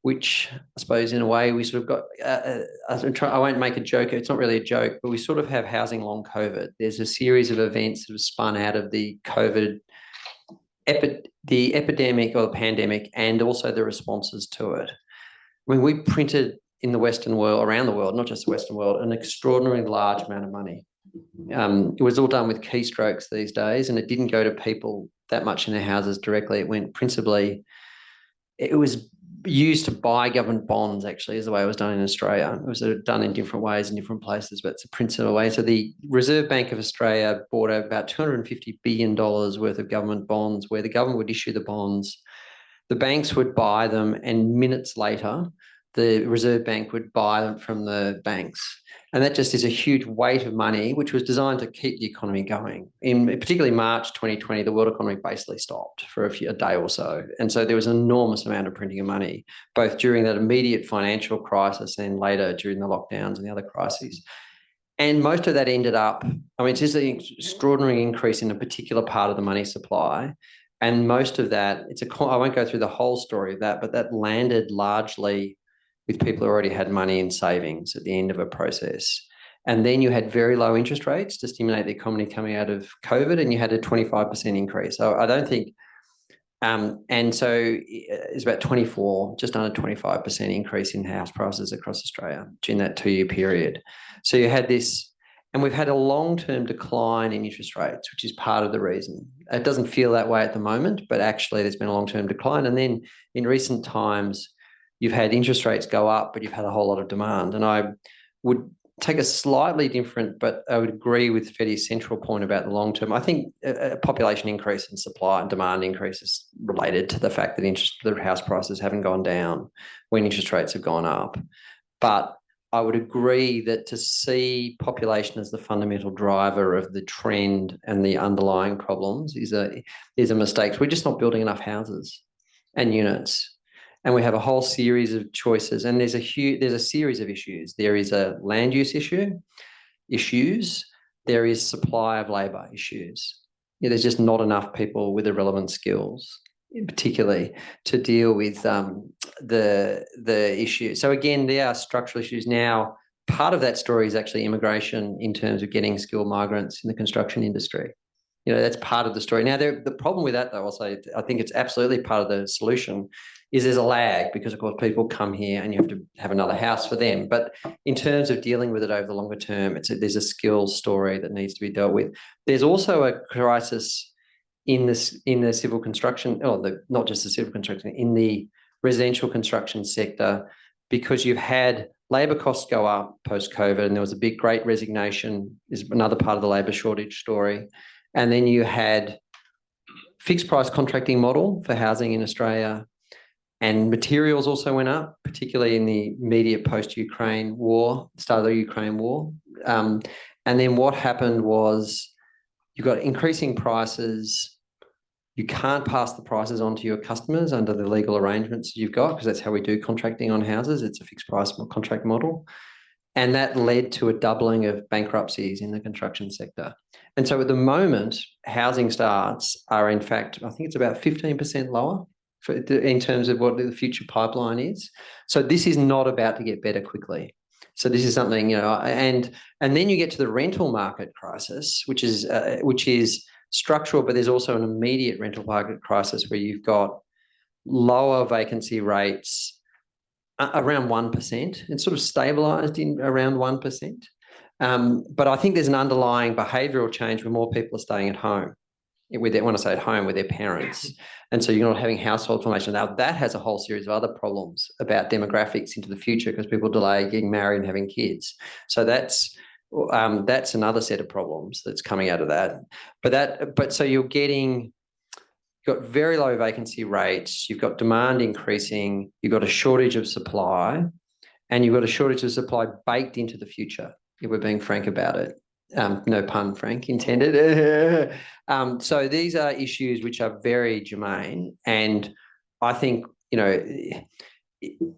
which I suppose in a way we sort of got, I won't make a joke, it's not really a joke, but we sort of have housing long COVID. There's a series of events that have spun out of the COVID, the epidemic or the pandemic, and also the responses to it. I mean, we printed in the Western world, around the world, not just the Western world, an extraordinarily large amount of money. It was all done with keystrokes these days, and it didn't go to people that much in their houses directly. It went principally, it was used to buy government bonds, actually, is the way it was done in Australia. It was done in different ways in different places, but it's a principal way. So the Reserve Bank of Australia bought about $250 billion worth of government bonds, where the government would issue the bonds, the banks would buy them, and minutes later, the Reserve Bank would buy them from the banks. And that just is a huge weight of money, which was designed to keep the economy going. In particularly March 2020, the world economy basically stopped for a day or so. And so there was an enormous amount of printing of money, both during that immediate financial crisis and later during the lockdowns and the other crises. And most of that ended up, I mean, it's just an extraordinary increase in a particular part of the money supply. And most of that, I won't go through the whole story of that, but that landed largely with people who already had money in savings at the end of a process. And then you had very low interest rates to stimulate the economy coming out of COVID, and you had a 25% increase. So I don't think, and so it's about just under 25% increase in house prices across Australia during that 2-year period. So you had this, and we've had a long-term decline in interest rates, which is part of the reason. It doesn't feel that way at the moment, but actually there's been a long-term decline. And then in recent times, you've had interest rates go up, but you've had a whole lot of demand. And I would take a slightly different, but I would agree with Fetty's central point about the long term. I think a population increase and supply and demand increase is related to the fact that the house prices haven't gone down when interest rates have gone up. But I would agree that to see population as the fundamental driver of the trend and the underlying problems is a mistake. We're just not building enough houses and units. And we have a whole series of choices, and there's a series of issues. There is a land use issues. There is supply of labour issues. There's just not enough people with the relevant skills, particularly to deal with the issue. So again, there are structural issues now. Part of that story is actually immigration in terms of getting skilled migrants in the construction industry. That's part of the story. Now, the problem with that, though, I'll say, I think it's absolutely part of the solution, is there's a lag because, of course, people come here and you have to have another house for them. But in terms of dealing with it over the longer term, there's a skills story that needs to be dealt with. There's also a crisis in the civil construction, not just the civil construction, in the residential construction sector, because you've had labour costs go up post-COVID, and there was a great resignation is another part of the labour shortage story. And then you had fixed price contracting model for housing in Australia, and materials also went up, particularly in the immediate post-Ukraine war, start of the Ukraine war. And then what happened was you got increasing prices. You can't pass the prices on to your customers under the legal arrangements you've got, because that's how we do contracting on houses. It's a fixed price contract model. And that led to a doubling of bankruptcies in the construction sector. And so at the moment, housing starts are, in fact, I think it's about 15% lower in terms of what the future pipeline is. So this is not about to get better quickly. So this is something, and then you get to the rental market crisis, which is structural, but there's also an immediate rental market crisis where you've got lower vacancy rates, around 1%. It's sort of stabilised in around 1%. But I think there's an underlying behavioural change where more people are staying at home. When I say at home, with their parents. And so you're not having household formation. Now, that has a whole series of other problems about demographics into the future, because people delay getting married and having kids. So that's another set of problems that's coming out of that. But so you've got very low vacancy rates, you've got demand increasing, you've got a shortage of supply, and you've got a shortage of supply baked into the future, if we're being frank about it. No pun, Frank, intended. So these are issues which are very germane, and I think, I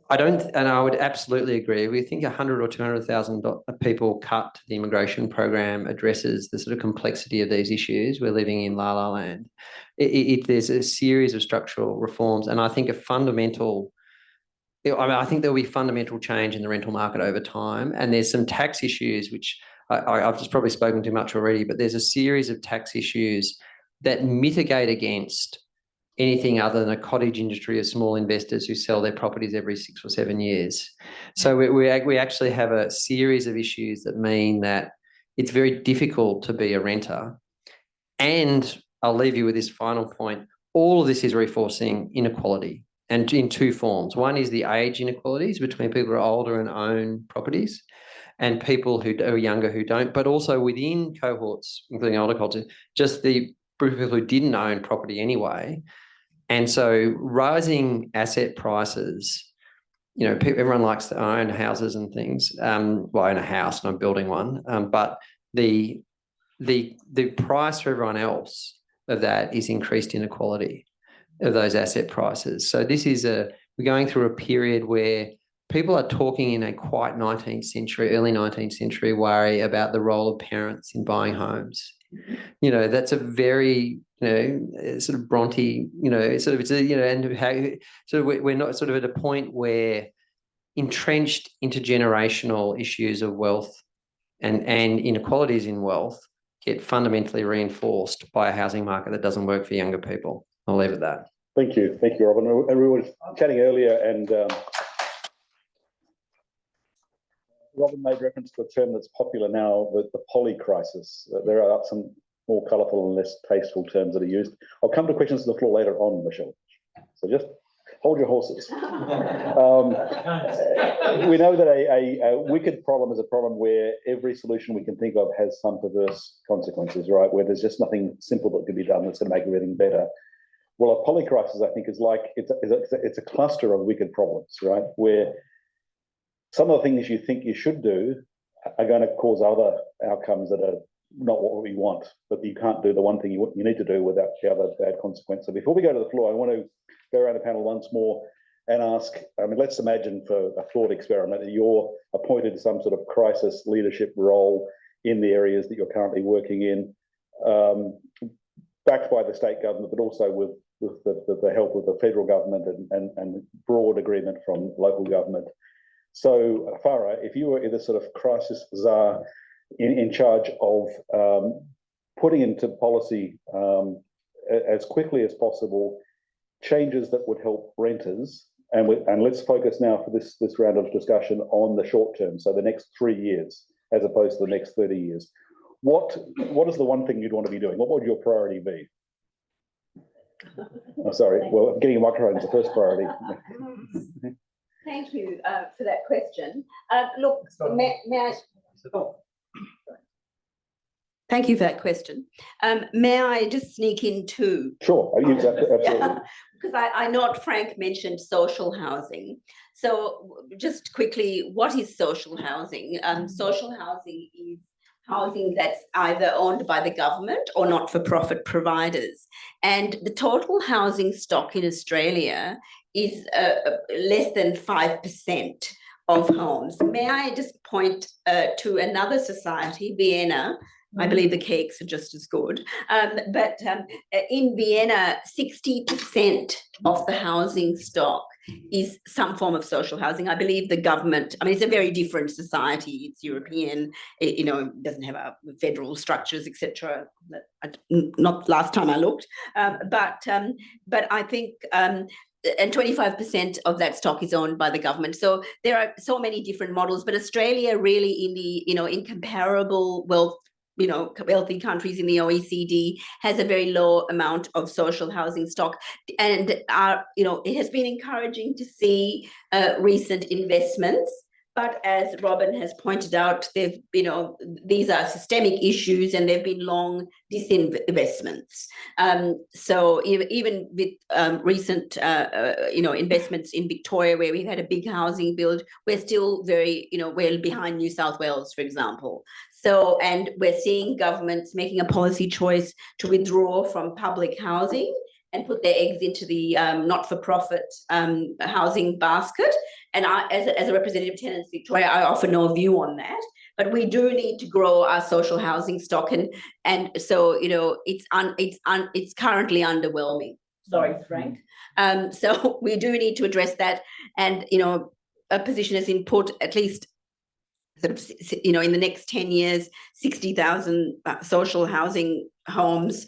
would absolutely agree. We think 100 or 200,000 people cut to the immigration program addresses the sort of complexity of these issues. We're living in la la land. There's a series of structural reforms, and I think I think there'll be fundamental change in the rental market over time. And there's some tax issues which I've just probably spoken too much already, but there's a series of tax issues that mitigate against anything other than a cottage industry of small investors who sell their properties every 6 or 7 years. So we actually have a series of issues that mean that it's very difficult to be a renter. And I'll leave you with this final point. All of this is reinforcing inequality, and in two forms. One is the age inequalities between people who are older and own properties, and people who are younger who don't, but also within cohorts, including older cohorts, just the group of people who didn't own property anyway. And so rising asset prices, everyone likes to own houses and things. Well, I own a house and I'm building one, but the price for everyone else of that is increased inequality of those asset prices. So we're going through a period where people are talking in a quite 19th century, early 19th century way about the role of parents in buying homes. That's a very, sort of Bronte, we're not sort of at a point where entrenched intergenerational issues of wealth and inequalities in wealth get fundamentally reinforced by a housing market that doesn't work for younger people. I'll leave it at that. Thank you, Robin. And we were chatting earlier, and Robin made reference to a term that's popular now, the poly crisis. There are some more colourful and less tasteful terms that are used. I'll come to questions to the floor later on, Michelle. So just hold your horses. We know that a wicked problem is a problem where every solution we can think of has some perverse consequences, right? Where there's just nothing simple that can be done that's going to make everything better. Well, a poly crisis, I think, is like it's a cluster of wicked problems, right? Where some of the things you think you should do are going to cause other outcomes that are not what we want, but you can't do the one thing you need to do without the other bad consequence. So before we go to the floor, I want to go around the panel once more and ask, I mean, let's imagine for a thought experiment that you're appointed to some sort of crisis leadership role in the areas that you're currently working in, backed by the state government, but also with the help of the federal government and broad agreement from local government. So, Farah, if you were in this sort of crisis czar in charge of putting into policy as quickly as possible changes that would help renters, and let's focus now for this round of discussion on the short term, so the next 3 years as opposed to the next 30 years. What is the one thing you'd want to be doing? What would your priority be? Oh, sorry, well, getting a microphone is the first priority. Thank you for that question. Look, may I? Oh. Thank you for that question. May I just sneak in too? Sure, absolutely. Yeah, because I know Frank mentioned social housing. So just quickly, what is social housing? Social housing is housing that's either owned by the government or not-for-profit providers. And the total housing stock in Australia is less than 5% of homes. May I just point to another society, Vienna? I believe the cakes are just as good. But in Vienna, 60% of the housing stock is some form of social housing. I believe the government, I mean, it's a very different society. It's European, it doesn't have federal structures, etc. Not last time I looked. But I think, and 25% of that stock is owned by the government. So there are so many different models, but Australia really in the, in comparable wealthy countries in the OECD has a very low amount of social housing stock, and it has been encouraging to see recent investments. But as Robin has pointed out, these are systemic issues and there've been long disinvestments. So even with recent, investments in Victoria, where we've had a big housing build, we're still very, well behind New South Wales, for example. So, and we're seeing governments making a policy choice to withdraw from public housing and put their eggs into the not-for-profit housing basket. And I, as a representative of Tenants Victoria, I offer no view on that. But we do need to grow our social housing stock, and so it's currently underwhelming. Sorry, Frank. So we do need to address that, and a position has been put at least sort of in the next 10 years, 60,000 social housing homes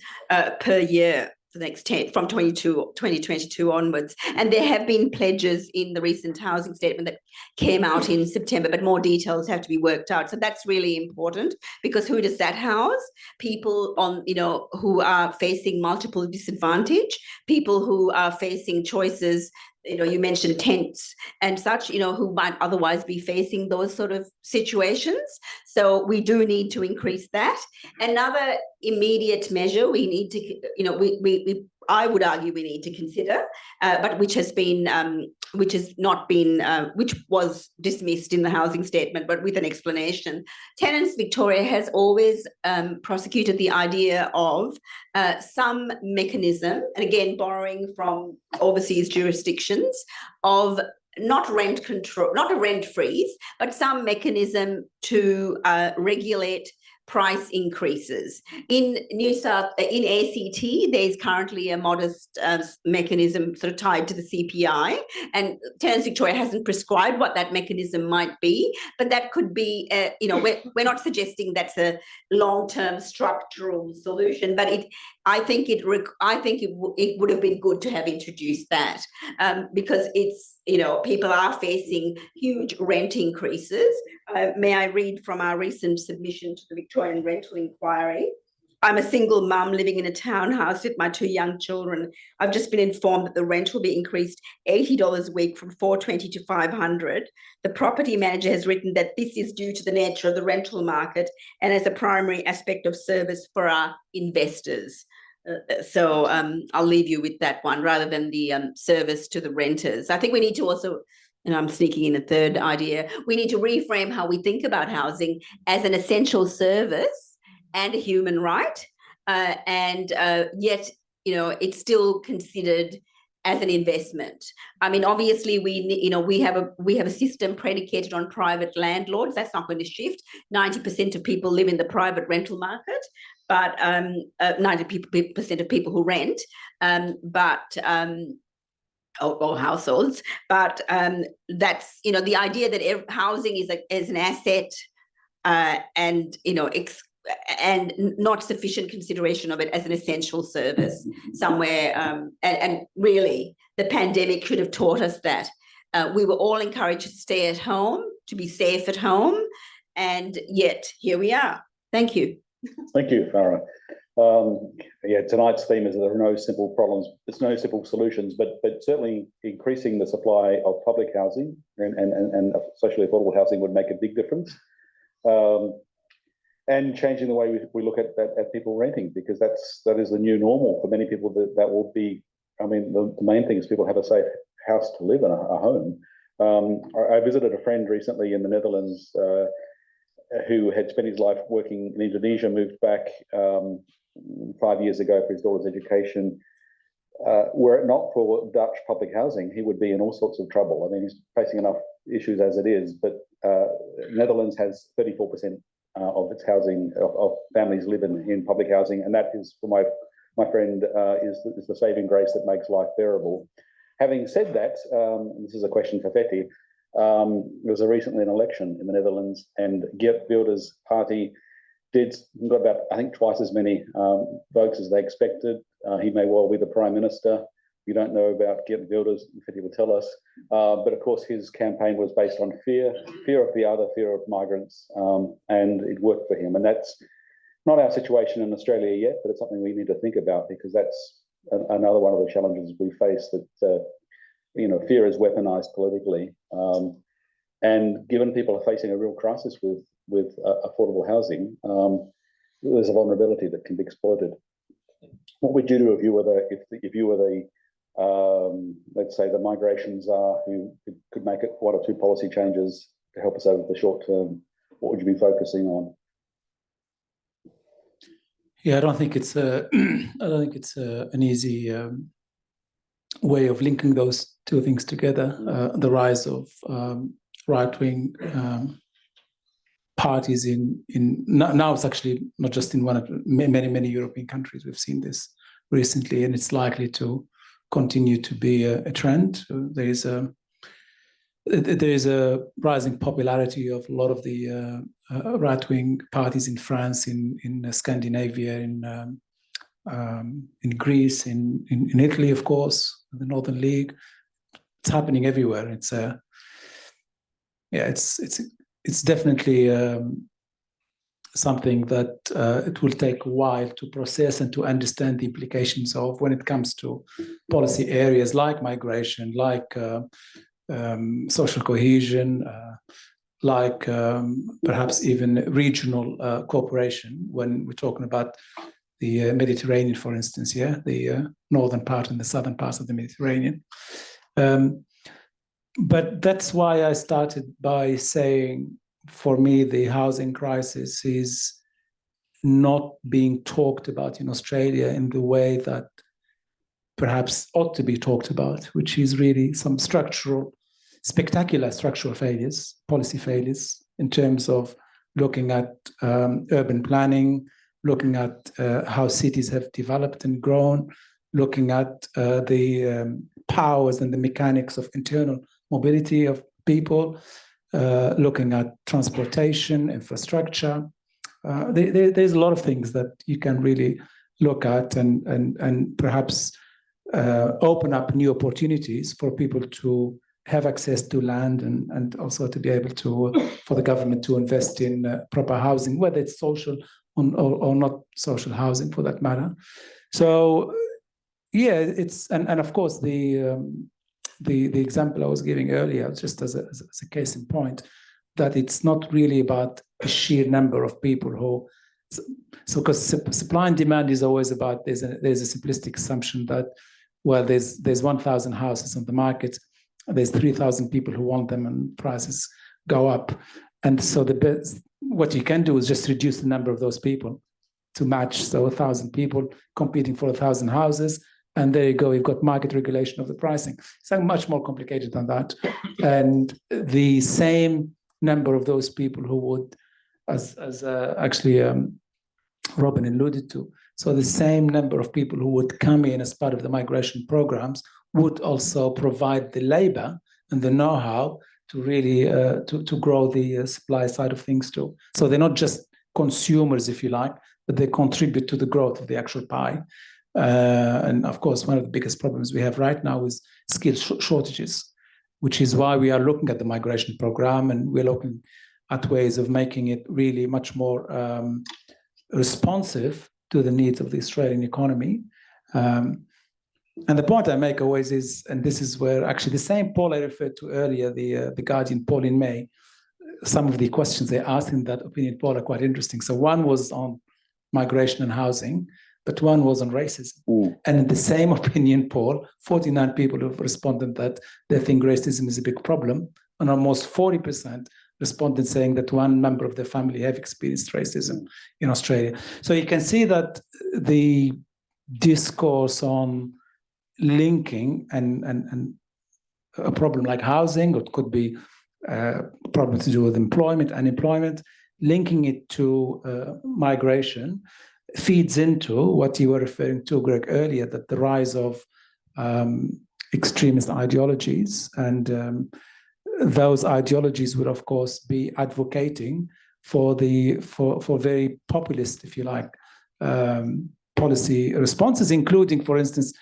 per year. The next 10 from 2022 onwards. And there have been pledges in the recent housing statement that came out in September, but more details have to be worked out. So that's really important, because who does that house? People on, who are facing multiple disadvantage, people who are facing choices. You mentioned tents and such, who might otherwise be facing those sort of situations. So we do need to increase that. Another immediate measure we need to, I would argue we need to consider, but which has been, which was dismissed in the housing statement, but with an explanation. Tenants Victoria has always prosecuted the idea of some mechanism, and again, borrowing from overseas jurisdictions, of not rent control, not a rent freeze, but some mechanism to regulate price increases. In ACT, there's currently a modest mechanism sort of tied to the CPI, and Tenants Victoria hasn't prescribed what that mechanism might be, but that could be, we're not suggesting that's a long-term structural solution, but I think it would have been good to have introduced that, because it's, people are facing huge rent increases. May I read from our recent submission to the Victorian Rental Inquiry? I'm a single mum living in a townhouse with my 2 young children. I've just been informed that the rent will be increased $80 a week from $420 to $500. The property manager has written that this is due to the nature of the rental market and as a primary aspect of service for our investors. So I'll leave you with that one rather than the service to the renters. I think we need to also and I'm sneaking in a third idea, we need to reframe how we think about housing as an essential service and a human right, and yet, you know, it's still considered as an investment. I mean, obviously, we have a system predicated on private landlords. That's not going to shift. 90% of people live in the private rental market, but 90% of people who rent, or households. But that's, you know, the idea that housing is an asset, and, you know, and not sufficient consideration of it as an essential service somewhere. And really, the pandemic should have taught us that. We were all encouraged to stay at home, to be safe at home, and yet here we are. Thank you. Thank you, Farah. Yeah, tonight's theme is that there are no simple problems, there's no simple solutions, but certainly increasing the supply of public housing and socially affordable housing would make a big difference. And changing the way we look at people renting, because that is the new normal for many people. That will be, I mean, the main thing is people have a safe house to live in, a home. I visited a friend recently in the Netherlands who had spent his life working in Indonesia, moved back 5 years ago for his daughter's education. Were it not for Dutch public housing, he would be in all sorts of trouble. I mean, he's facing enough issues as it is, but Netherlands has 34% of its housing, of families live in public housing, and that is, for my friend, is the saving grace that makes life bearable. Having said that, this is a question for Fetty. There was recently an election in the Netherlands, and Geert Wilders' party got about, I think, twice as many votes as they expected. He may well be the prime minister. We don't know about Geert Wilders, Fetty will tell us. But of course, his campaign was based on fear of the other, fear of migrants, and it worked for him. And that's not our situation in Australia yet, but it's something we need to think about, because that's another one of the challenges we face, that you know, fear is weaponized politically. And given people are facing a real crisis with affordable housing, there's a vulnerability that can be exploited. What would you do if you were the let's say the migration czar who could make it one or two policy changes to help us over the short term? What would you be focusing on? Yeah, I don't think it's an easy way of linking those two things together. The rise of right-wing parties now it's actually not just in one of many European countries. We've seen this recently, and it's likely to continue to be a trend. There is a rising popularity of a lot of the right-wing parties in France, in Scandinavia, in Greece, in Italy, of course, the Northern League. It's happening everywhere. It's definitely something that it will take a while to process and to understand the implications of when it comes to policy areas like migration, like social cohesion, like perhaps even regional cooperation, when we're talking about the Mediterranean, for instance, the northern part and the southern parts of the Mediterranean. But that's why I started by saying, for me, the housing crisis is not being talked about in Australia in the way that perhaps ought to be talked about, which is really some spectacular structural failures, policy failures, in terms of looking at urban planning, looking at how cities have developed and grown, looking at the powers and the mechanics of internal mobility of people, looking at transportation, infrastructure. There's a lot of things that you can really look at and perhaps open up new opportunities for people to have access to land and also to be able to, for the government to invest in proper housing, whether it's social or not social housing for that matter. So yeah, and of course the example I was giving earlier, just as a case in point, that it's not really about the sheer number of people who. So because supply and demand is always about, there's a simplistic assumption that, well, there's 1,000 houses on the market, there's 3,000 people who want them and prices go up. And so what you can do is just reduce the number of those people to match. So 1,000 people competing for 1,000 houses. And there you go, you've got market regulation of the pricing. It's much more complicated than that. And the same number of those people who would, as actually Robin alluded to, so the same number of people who would come in as part of the migration programs would also provide the labor and the know-how to really to grow the supply side of things too. So they're not just consumers, if you like, but they contribute to the growth of the actual pie. And of course, one of the biggest problems we have right now is skill shortages, which is why we are looking at the migration program, and we're looking at ways of making it really much more responsive to the needs of the Australian economy. And the point I make always is, and this is where actually the same poll I referred to earlier, the Guardian poll in May, some of the questions they asked in that opinion poll are quite interesting. So one was on migration and housing, but one was on racism. And in the same opinion poll, 49 people have responded that they think racism is a big problem, and almost 40% responded saying that one member of their family have experienced racism in Australia. So you can see that the discourse on linking and a problem like housing, or it could be a problem to do with employment, unemployment, linking it to migration feeds into what you were referring to, Greg, earlier, that the rise of extremist ideologies, and those ideologies would, of course, be advocating for very populist, if you like, policy responses, including, for instance,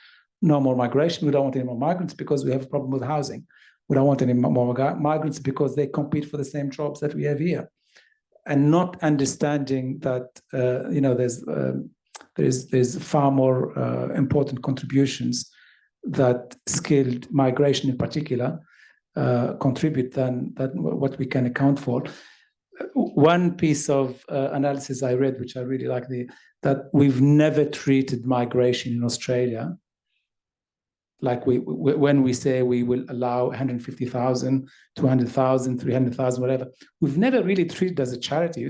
no more migration. We don't want any more migrants because we have a problem with housing. We don't want any more migrants because they compete for the same jobs that we have here. And not understanding that there's far more important contributions that skilled migration in particular contribute than what we can account for. One piece of analysis I read, which I really like, that we've never treated migration in Australia like when we say we will allow 150,000, 200,000, 300,000, whatever, we've never really treated it as a charity.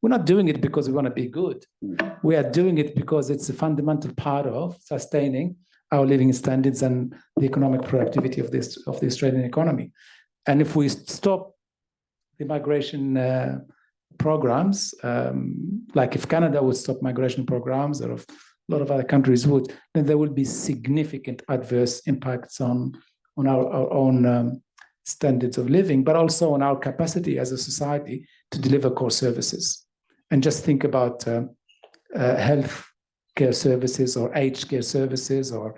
We're not doing it because we want to be good. We are doing it because it's a fundamental part of sustaining our living standards and the economic productivity of the Australian economy. And if we stop the migration programs, like if Canada would stop migration programs, or if a lot of other countries would, then there would be significant adverse impacts on our own standards of living, but also on our capacity as a society to deliver core services. And just think about health care services, or aged care services, or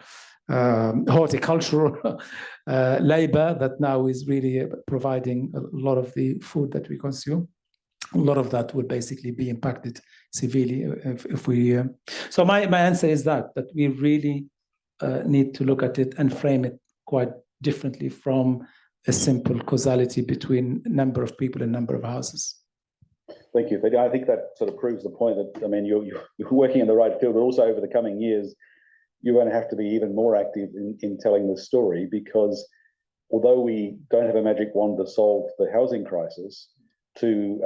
horticultural labor that now is really providing a lot of the food that we consume. A lot of that would basically be impacted severely if we. So my answer is that we really need to look at it and frame it quite differently from a simple causality between number of people and number of houses. Thank you. I think that sort of proves the point that, I mean, you're working in the right field, but also over the coming years, you're going to have to be even more active in telling the story, because although we don't have a magic wand to solve the housing crisis, to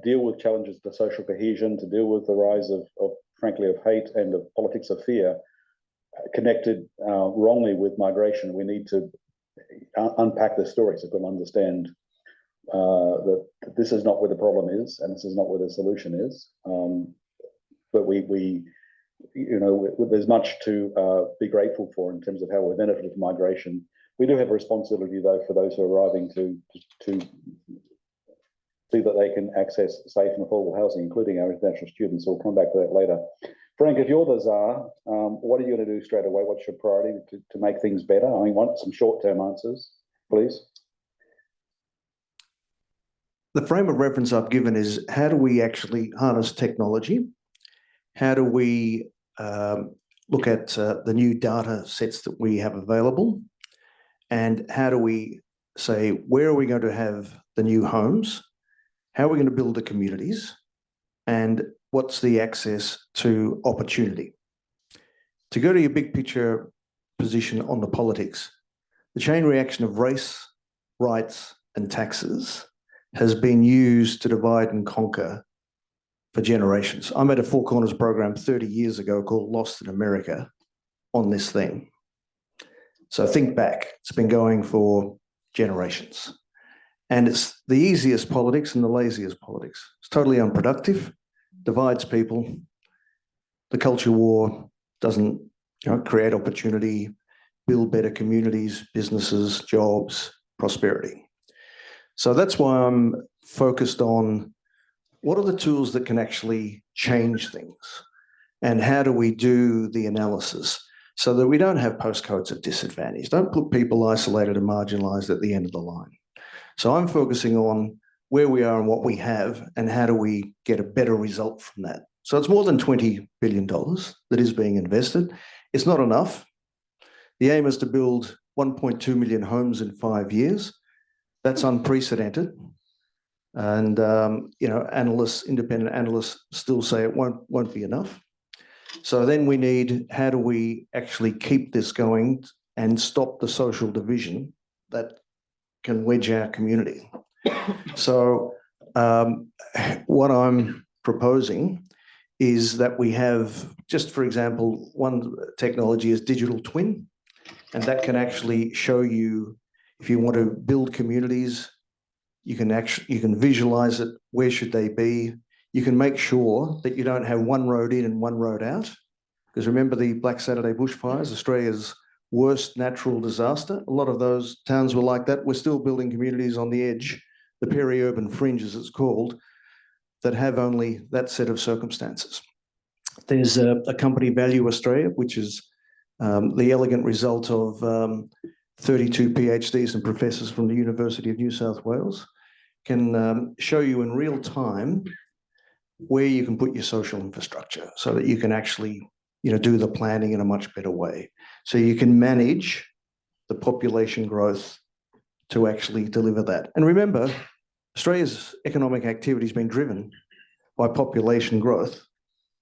deal with challenges to social cohesion, to deal with the rise of frankly, of hate and of politics of fear, connected wrongly with migration, we need to unpack the story so people understand that this is not where the problem is, and this is not where the solution is. But there's much to be grateful for in terms of how we've benefited from migration. We do have a responsibility, though, for those who are arriving to see that they can access safe and affordable housing, including our international students. So we'll come back to that later. Frank, if you're the czar, what are you going to do straight away? What's your priority to make things better? I want some short-term answers, please. The frame of reference I've given is, how do we actually harness technology? How do we look at the new data sets that we have available? And how do we say, where are we going to have the new homes? How are we going to build the communities? And what's the access to opportunity? To go to your big picture position on the politics, the chain reaction of race, rights, and taxes has been used to divide and conquer for generations. I made a Four Corners program 30 years ago called Lost in America on this theme. So think back, it's been going for generations. And it's the easiest politics and the laziest politics. It's totally unproductive, divides people. The culture war doesn't create opportunity, build better communities, businesses, jobs, prosperity. So that's why I'm focused on what are the tools that can actually change things, and how do we do the analysis so that we don't have postcodes of disadvantage. Don't put people isolated and marginalised at the end of the line. So I'm focusing on where we are and what we have, and how do we get a better result from that. So it's more than $20 billion that is being invested. It's not enough. The aim is to build 1.2 million homes in 5 years. That's unprecedented. And analysts, independent analysts, still say it won't be enough. So then we need, how do we actually keep this going and stop the social division that can wedge our community? So what I'm proposing is that we have, just for example, one technology is digital twin, and that can actually show you, if you want to build communities, you can visualize it. Where should they be? You can make sure that you don't have one road in and one road out. Because remember the Black Saturday bushfires, Australia's worst natural disaster? A lot of those towns were like that. We're still building communities on the edge, the peri-urban fringe, as it's called, that have only that set of circumstances. There's a company, Value Australia, which is the elegant result of 32 PhDs and professors from the University of New South Wales, can show you in real time where you can put your social infrastructure so that you can actually do the planning in a much better way. So you can manage the population growth to actually deliver that. And remember, Australia's economic activity has been driven by population growth,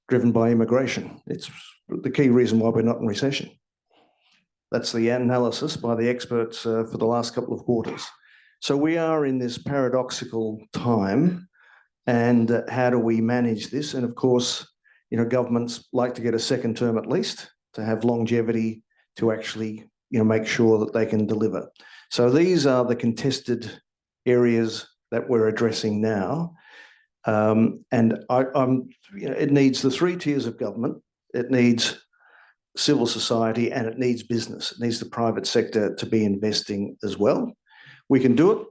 driven by immigration. It's the key reason why we're not in recession. That's the analysis by the experts for the last couple of quarters. So we are in this paradoxical time, and how do we manage this? And of course, governments like to get a second term at least, to have longevity, to actually make sure that they can deliver. So these are the contested areas that we're addressing now. And it needs the three tiers of government. It needs civil society, and it needs business. It needs the private sector to be investing as well. We can do it.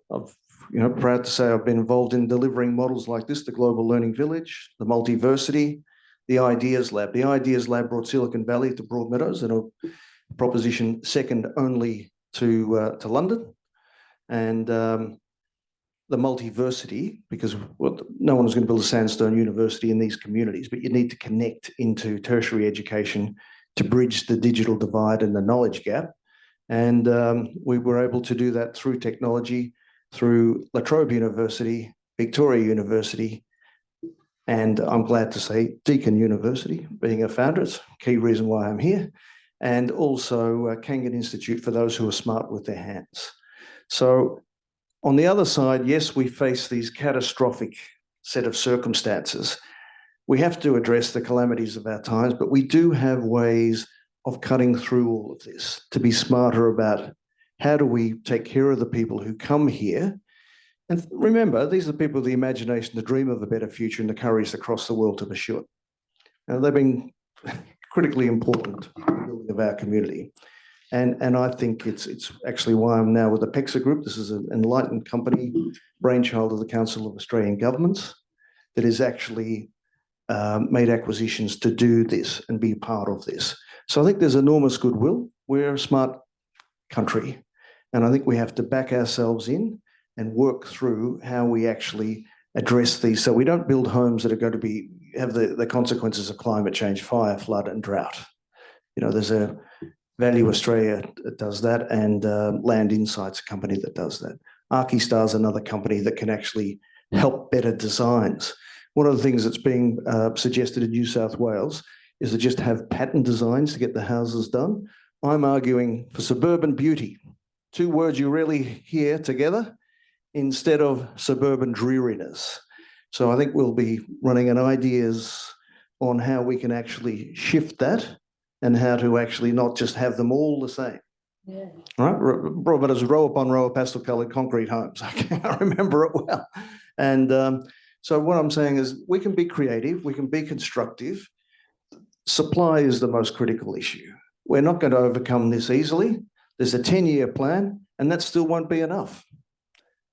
I'm proud to say I've been involved in delivering models like this, the Global Learning Village, the Multiversity, the Ideas Lab. The Ideas Lab brought Silicon Valley to Broadmeadows, and a proposition second only to London. And the Multiversity, because no one was going to build a sandstone university in these communities, but you need to connect into tertiary education to bridge the digital divide and the knowledge gap. And we were able to do that through technology, through La Trobe University, Victoria University, and I'm glad to say Deakin University, being a founder. It's a key reason why I'm here. And also Kangan Institute for those who are smart with their hands. So on the other side, yes, we face these catastrophic set of circumstances. We have to address the calamities of our times, but we do have ways of cutting through all of this, to be smarter about how do we take care of the people who come here. And remember, these are people with the imagination, the dream of a better future, and the courage to cross the world to pursue it. Now, they've been critically important in the building of our community. And I think it's actually why I'm now with the PEXA Group. This is an enlightened company, brainchild of the Council of Australian Governments, that is actually made acquisitions to do this and be part of this. So I think there's enormous goodwill. We're a smart country, and I think we have to back ourselves in and work through how we actually address these, so we don't build homes that are going to have the consequences of climate change, fire, flood, and drought. There's a Value Australia that does that, and Land Insights, a company that does that. Archistar is another company that can actually help better designs. One of the things that's being suggested in New South Wales is to just have pattern designs to get the houses done. I'm arguing for suburban beauty. two words you rarely hear together, instead of suburban dreariness. So I think we'll be running an ideas on how we can actually shift that and how to actually not just have them all the same. Yeah. Right, but as row upon row of pastel-coloured concrete homes. I remember it well. And so what I'm saying is we can be creative, we can be constructive. Supply is the most critical issue. We're not going to overcome this easily. There's a 10-year plan, and that still won't be enough.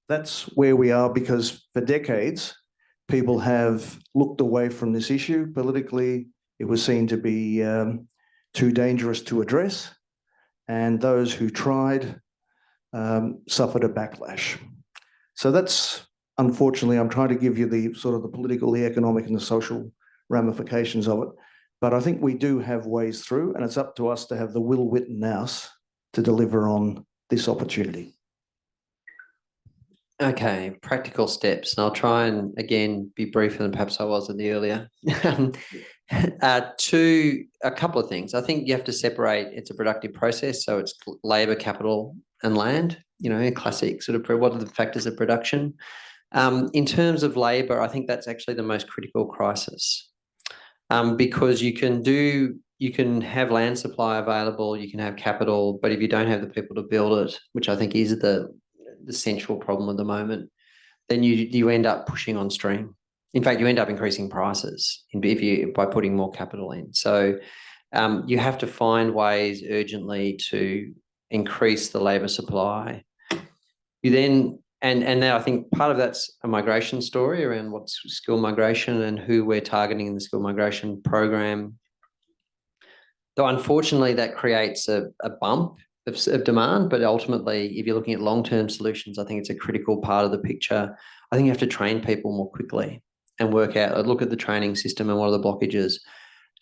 That's where we are, because for decades, people have looked away from this issue. Politically, it was seen to be too dangerous to address, and those who tried suffered a backlash. So that's, unfortunately, I'm trying to give you the sort of the political, the economic and the social ramifications of it. But I think we do have ways through, and it's up to us to have the will, wit and nous to deliver on this opportunity. Okay, practical steps. And I'll try and, again, be briefer than perhaps I was in the earlier. A couple of things. I think you have to separate, it's a productive process. So it's labour, capital and land, you know, classic sort of, what are the factors of production? In terms of labour, I think that's actually the most critical crisis. Because you can have land supply available, you can have capital, but if you don't have the people to build it, which I think is the central problem at the moment, then you end up pushing on stream. In fact, you end up increasing prices by putting more capital in. So you have to find ways urgently to increase the labour supply. You then and then I think part of that's a migration story around what's skill migration and who we're targeting in the skill migration program. Though unfortunately that creates a bump of demand, but ultimately, if you're looking at long-term solutions, I think it's a critical part of the picture. I think you have to train people more quickly and look at the training system and what are the blockages.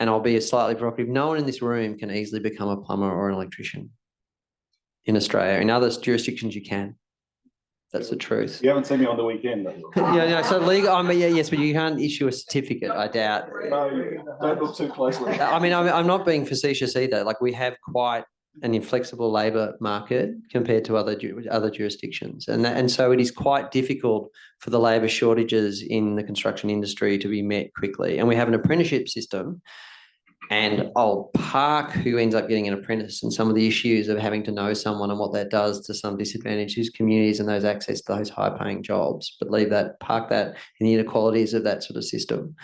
And I'll be slightly provocative. No one in this room can easily become a plumber or an electrician in Australia. In other jurisdictions, you can. That's the truth. You haven't seen me on the weekend, though. Yeah, so legal. Yes, but you can't issue a certificate, I doubt. No, don't look too closely. I mean, I'm not being facetious either. Like, we have quite an inflexible labour market compared to other jurisdictions, and so it is quite difficult for the labour shortages in the construction industry to be met quickly. And we have an apprenticeship system. And I'll park who ends up getting an apprentice and some of the issues of having to know someone and what that does to some disadvantaged communities and those access to those high-paying jobs. But park that in the inequalities of that sort of system.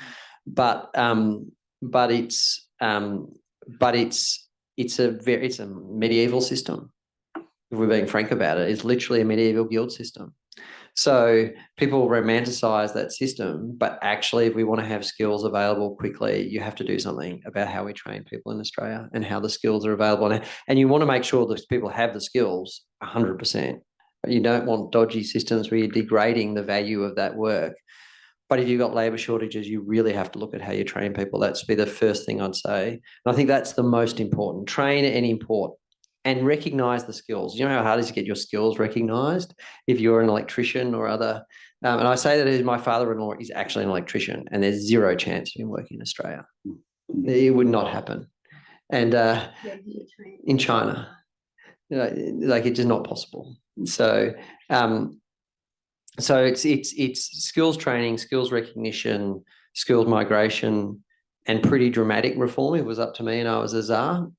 But it's a medieval system. If we're being frank about it, it's literally a medieval guild system. So people romanticize that system, but actually, if we want to have skills available quickly, you have to do something about how we train people in Australia and how the skills are available. And you want to make sure that people have the skills 100%. You don't want dodgy systems where you're degrading the value of that work. But if you've got labour shortages, you really have to look at how you train people. That's be the first thing I'd say. And I think that's the most important. Train and import. And recognise the skills. You know how hard it is to get your skills recognised if you're an electrician or other. And I say that my father-in-law is actually an electrician, and there's zero chance of him working in Australia. It would not happen. And in China, like, it's just not possible. So, it's skills training, skills recognition, skills migration, and pretty dramatic reform. If it was up to me and I was a czar.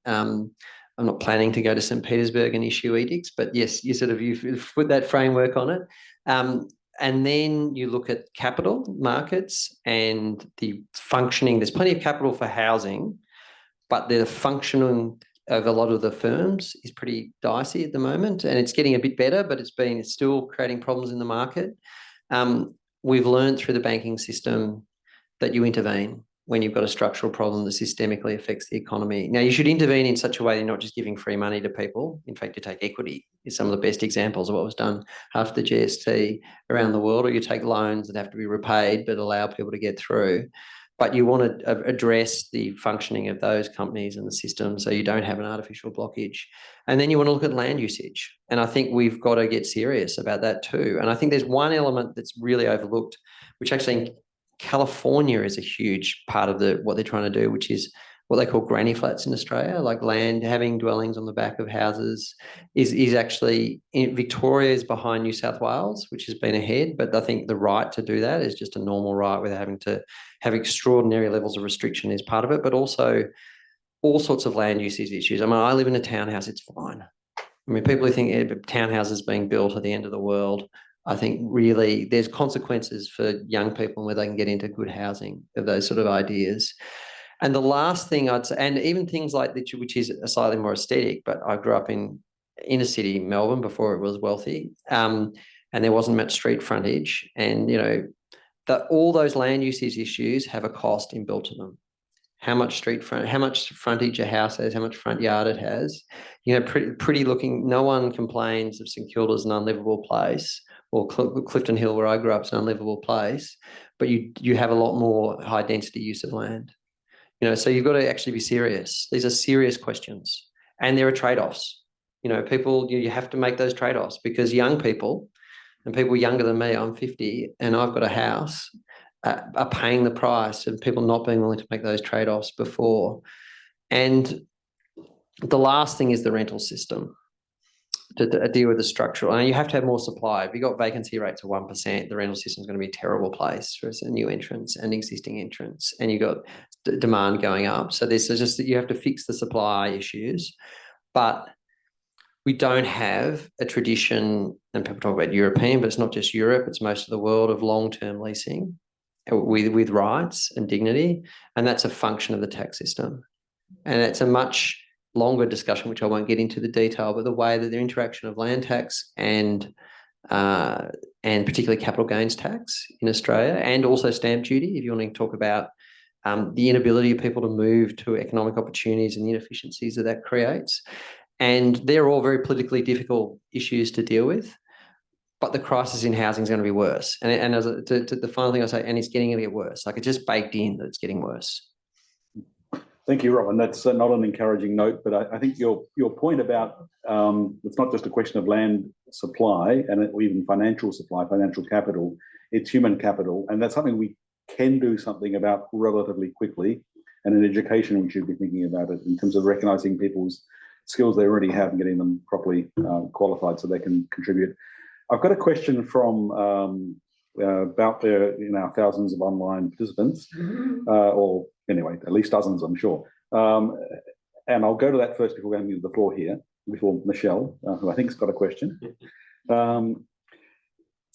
I'm not planning to go to St. Petersburg and issue edicts, but yes, you've put that framework on it. And then you look at capital markets and the functioning. There's plenty of capital for housing, but the functioning of a lot of the firms is pretty dicey at the moment, and it's getting a bit better, but it's still creating problems in the market. We've learned through the banking system that you intervene when you've got a structural problem that systemically affects the economy. Now, you should intervene in such a way you're not just giving free money to people. In fact, you take equity is some of the best examples of what was done after the GST around the world, or you take loans that have to be repaid but allow people to get through. But you want to address the functioning of those companies and the system so you don't have an artificial blockage. And then you want to look at land usage. And I think we've got to get serious about that too. And I think there's one element that's really overlooked, which actually California is a huge part of what they're trying to do, which is what they call granny flats in Australia, like land, having dwellings on the back of houses is actually, in Victoria is behind New South Wales, which has been ahead, but I think the right to do that is just a normal right without having to have extraordinary levels of restriction is part of it, but also all sorts of land usage issues. I mean, I live in a townhouse, it's fine. I mean, people who think townhouses being built at the end of the world, I think really there's consequences for young people where they can get into good housing, of those sort of ideas. And the last thing I'd say, and even things like that, which is slightly more aesthetic, but I grew up in inner city Melbourne before it was wealthy, and there wasn't much street frontage. And, you know, that all those land usage issues have a cost inbuilt to them. How much how much frontage a house has, how much front yard it has. You know, pretty looking, no one complains of St Kilda's an unlivable place, or Clifton Hill, where I grew up, is an unlivable place, but you have a lot more high density use of land. You know, so you've got to actually be serious. These are serious questions, and there are trade-offs. You know, people, you have to make those trade-offs, because young people and people younger than me, I'm 50 and I've got a house, are paying the price of people not being willing to make those trade-offs before. And the last thing is the rental system, to deal with the structural. And you have to have more supply. If you've got vacancy rates of 1%, the rental system is going to be a terrible place for a new entrants and existing entrants, and you've got demand going up. So this is just that you have to fix the supply issues. But we don't have a tradition, and people talk about European, but it's not just Europe, it's most of the world, of long-term leasing with rights and dignity. And that's a function of the tax system. And it's a much longer discussion, which I won't get into the detail, but the way that the interaction of land tax and particularly capital gains tax in Australia, and also stamp duty, if you want to talk about the inability of people to move to economic opportunities and the inefficiencies that creates. And they're all very politically difficult issues to deal with, but the crisis in housing is going to be worse. And as the final thing I say, and it's getting to get worse. Like, it's just baked in that it's getting worse. Thank you, Robin. That's not an encouraging note, but I think your point about it's not just a question of land supply and even financial supply, financial capital, it's human capital. And that's something we can do something about relatively quickly. And in education, we should be thinking about it in terms of recognising people's skills they already have and getting them properly qualified so they can contribute. I've got a question from about the thousands of online participants, or anyway, at least dozens, I'm sure. And I'll go to that first before going to the floor here, before Michelle, who I think has got a question.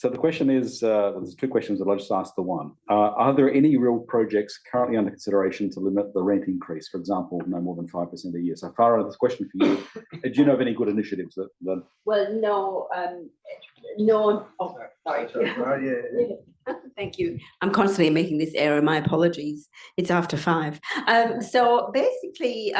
So the question is, there's two questions that I'll just ask the one. Are there any real projects currently under consideration to limit the rent increase? For example, no more than 5% a year. So Farah, this question for you. Do you know of any good initiatives that Well, no, no. Oh, sorry. Thank you. I'm constantly making this error. My apologies. It's after 5. So basically,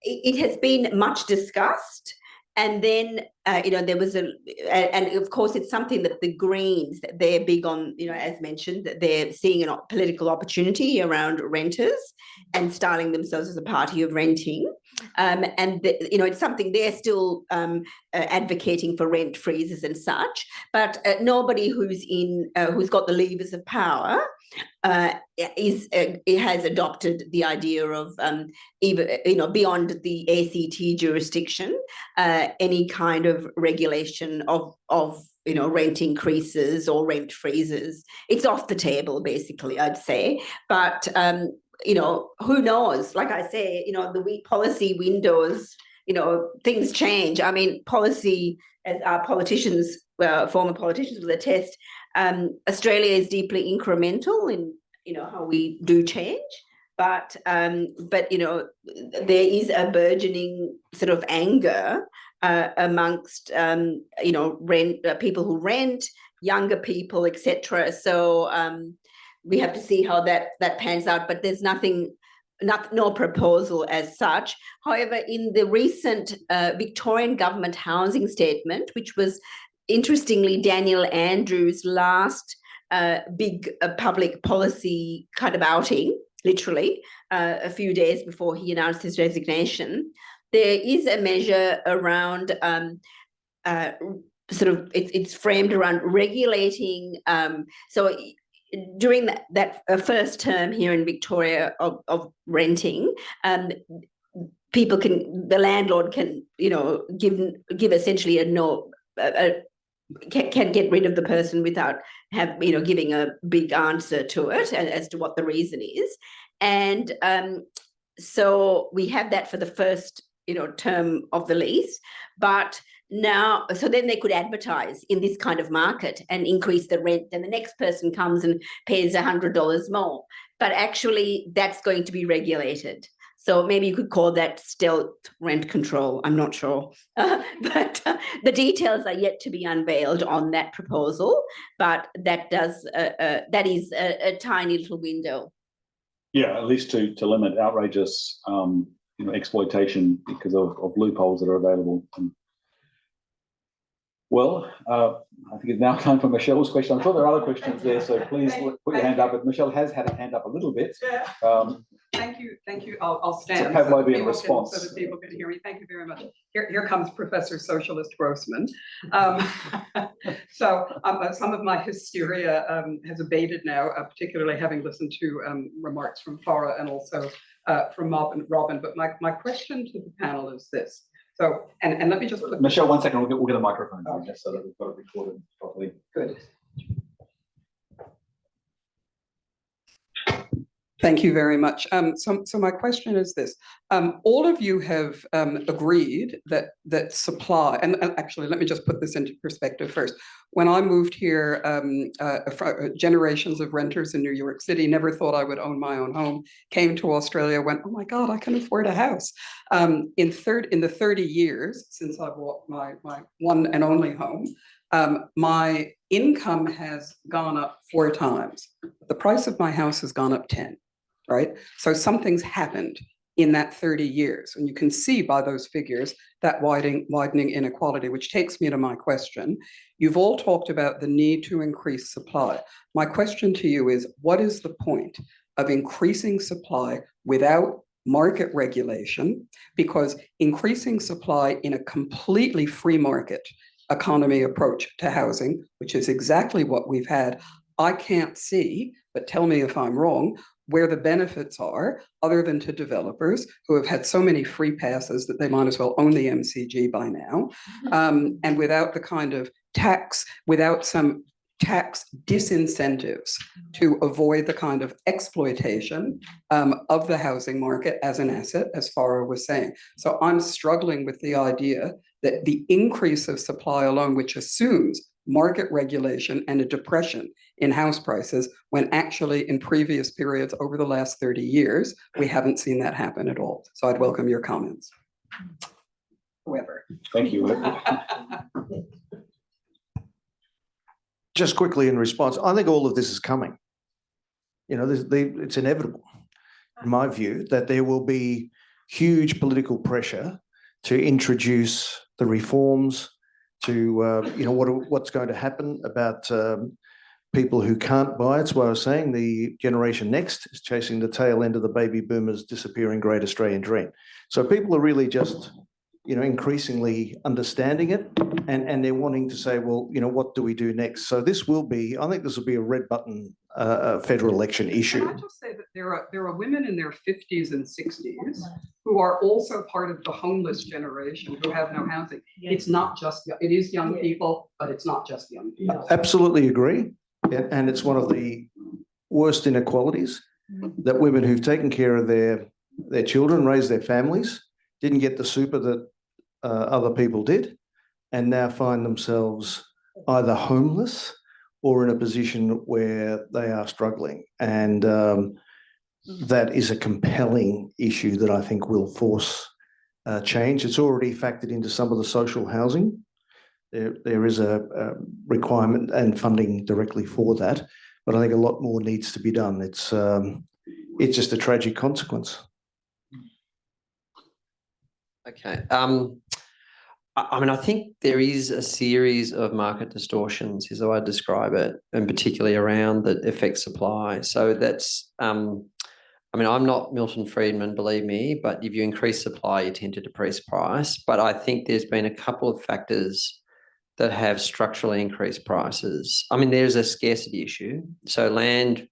it has been much discussed. And then, there was and of course, it's something that the Greens, they're big on, as mentioned, that they're seeing a political opportunity around renters and styling themselves as a party of renting. It's something they're still advocating for rent freezes and such, but nobody who's got the levers of power has adopted the idea of even beyond the ACT jurisdiction, any kind of regulation of rent increases or rent freezes. It's off the table, basically, I'd say. But who knows? Like I say, the policy windows, things change. I mean, policy, as our politicians, former politicians will attest, Australia is deeply incremental in how we do change. But there is a burgeoning sort of anger amongst people who rent, younger people, etc. So we have to see how that pans out. But there's no proposal as such. However, in the recent Victorian government housing statement, which was interestingly Daniel Andrews' last big public policy kind of outing, literally a few days before he announced his resignation, there is a measure around it's framed around regulating. So during that first term here in Victoria of renting, the landlord can, give essentially can get rid of the person without giving a big answer to it as to what the reason is. And so we have that for the first, term of the lease, but now, so then they could advertise in this kind of market and increase the rent, and the next person comes and pays $100 more. But actually, that's going to be regulated. So maybe you could call that stealth rent control. I'm not sure. But the details are yet to be unveiled on that proposal. But that is a tiny little window. Yeah, at least to limit outrageous exploitation because of loopholes that are available. Well, I think it's now time for Michelle's question. I'm sure there are other questions there, so please put your hand up. But Michelle has had a hand up a little bit. Thank you. I'll stand. It's a Pavlovian response. So that people can hear me. Thank you very much. Here comes Professor Socialist Grossman. So some of my hysteria has abated now, particularly having listened to remarks from Farah and also from Robin. But my question to the panel is this. So, and let me just put Michelle, 1 second, we'll get a microphone just so that we've got it recorded properly. Good. Thank you very much. So my question is this. All of you have agreed that supply, and actually, let me just put this into perspective first. When I moved here, generations of renters in New York City never thought I would own my own home, came to Australia, went, oh my God, I can afford a house. In the 30 years since I bought my one and only home, my income has gone up 4 times. The price of my house has gone up 10. Right? So something's happened in that 30 years. And you can see by those figures that widening inequality, which takes me to my question. You've all talked about the need to increase supply. My question to you is, what is the point of increasing supply without market regulation? Because increasing supply in a completely free market economy approach to housing, which is exactly what we've had, I can't see, but tell me if I'm wrong, where the benefits are, other than to developers who have had so many free passes that they might as well own the MCG by now, and without the kind of without some tax disincentives to avoid the kind of exploitation of the housing market as an asset, as Farah was saying. So I'm struggling with the idea that the increase of supply alone, which assumes market regulation and a depression in house prices, when actually in previous periods over the last 30 years, we haven't seen that happen at all. So I'd welcome your comments. Whoever. Thank you. Just quickly in response, I think all of this is coming. It's inevitable, in my view, that there will be huge political pressure to introduce the reforms to, what's going to happen about people who can't buy. It's what I was saying, the generation next is chasing the tail end of the baby boomers disappearing Great Australian Dream. So people are really just, increasingly understanding it, and they're wanting to say, well, what do we do next? So I think this will be a red button federal election issue. Can I just say that there are women in their 50s and 60s who are also part of the homeless generation who have no housing. It's not just, it is young people, but it's not just young people. Absolutely agree. And it's one of the worst inequalities, that women who've taken care of their children, raised their families, didn't get the super that other people did, and now find themselves either homeless or in a position where they are struggling. And that is a compelling issue that I think will force change. It's already factored into some of the social housing. There is a requirement and funding directly for that, but I think a lot more needs to be done. It's just a tragic consequence. Okay. I think there is a series of market distortions, is how I describe it, and particularly around that affect supply. So that's, I'm not Milton Friedman, believe me, but if you increase supply, you tend to decrease price. But I think there's been a couple of factors that have structurally increased prices. I mean, there's a scarcity issue. So land,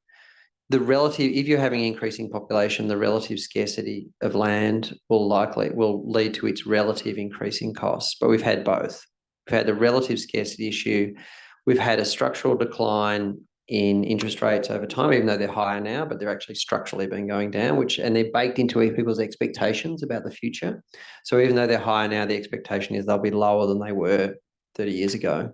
if you're having increasing population, the relative scarcity of land will lead to its relative increasing costs. But we've had both. We've had the relative scarcity issue. We've had a structural decline in interest rates over time, even though they're higher now, but they're actually structurally been going down, and they're baked into people's expectations about the future. So even though they're higher now, the expectation is they'll be lower than they were 30 years ago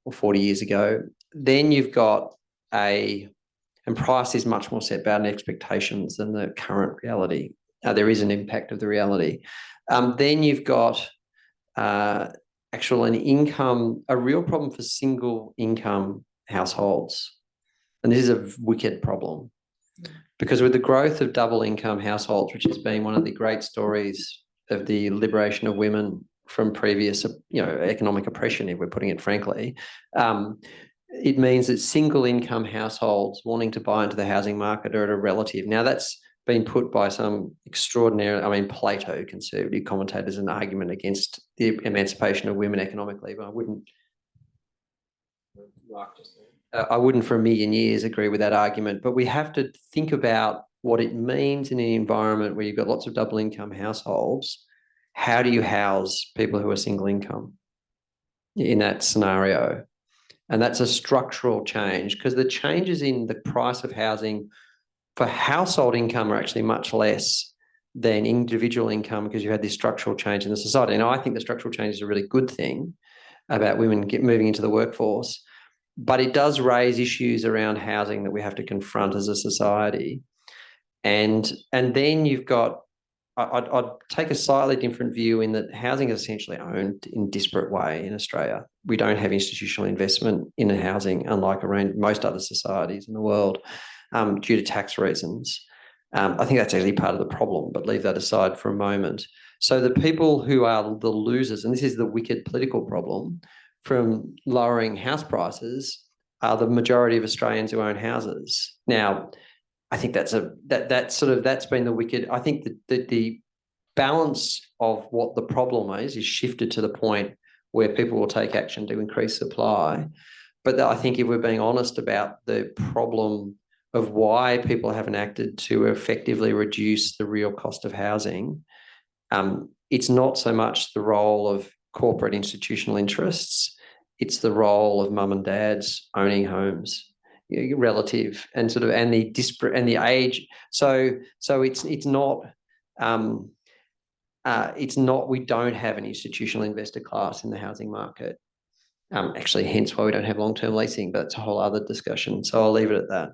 or 40 years ago. Then you've got and price is much more set about expectations than the current reality. There is an impact of the reality. Then you've got a real problem for single income households. And this is a wicked problem because with the growth of double income households, which has been one of the great stories of the liberation of women from previous, economic oppression, if we're putting it frankly, it means that single income households wanting to buy into the housing market are at a relative. Now that's been put by some Plato conservative commentators an argument against the emancipation of women economically, but I wouldn't for a million years agree with that argument. But we have to think about what it means in an environment where you've got lots of double income households. How do you house people who are single income in that scenario? And that's a structural change because the changes in the price of housing for household income are actually much less than individual income because you had this structural change in the society. And I think the structural change is a really good thing about women moving into the workforce, but it does raise issues around housing that we have to confront as a society. And then you've got, I'd take a slightly different view in that housing is essentially owned in a disparate way in Australia. We don't have institutional investment in housing, unlike around most other societies in the world, due to tax reasons. I think that's actually part of the problem, but leave that aside for a moment. So the people who are the losers, and this is the wicked political problem from lowering house prices, are the majority of Australians who own houses. Now, I think that's been the wicked. I think that the balance of what the problem is shifted to the point where people will take action to increase supply. But I think if we're being honest about the problem of why people haven't acted to effectively reduce the real cost of housing, it's not so much the role of corporate institutional interests, it's the role of mum and dads owning homes, relative and the disparate and the age. So it's not we don't have an institutional investor class in the housing market. Actually, hence why we don't have long-term leasing, but it's a whole other discussion. So I'll leave it at that.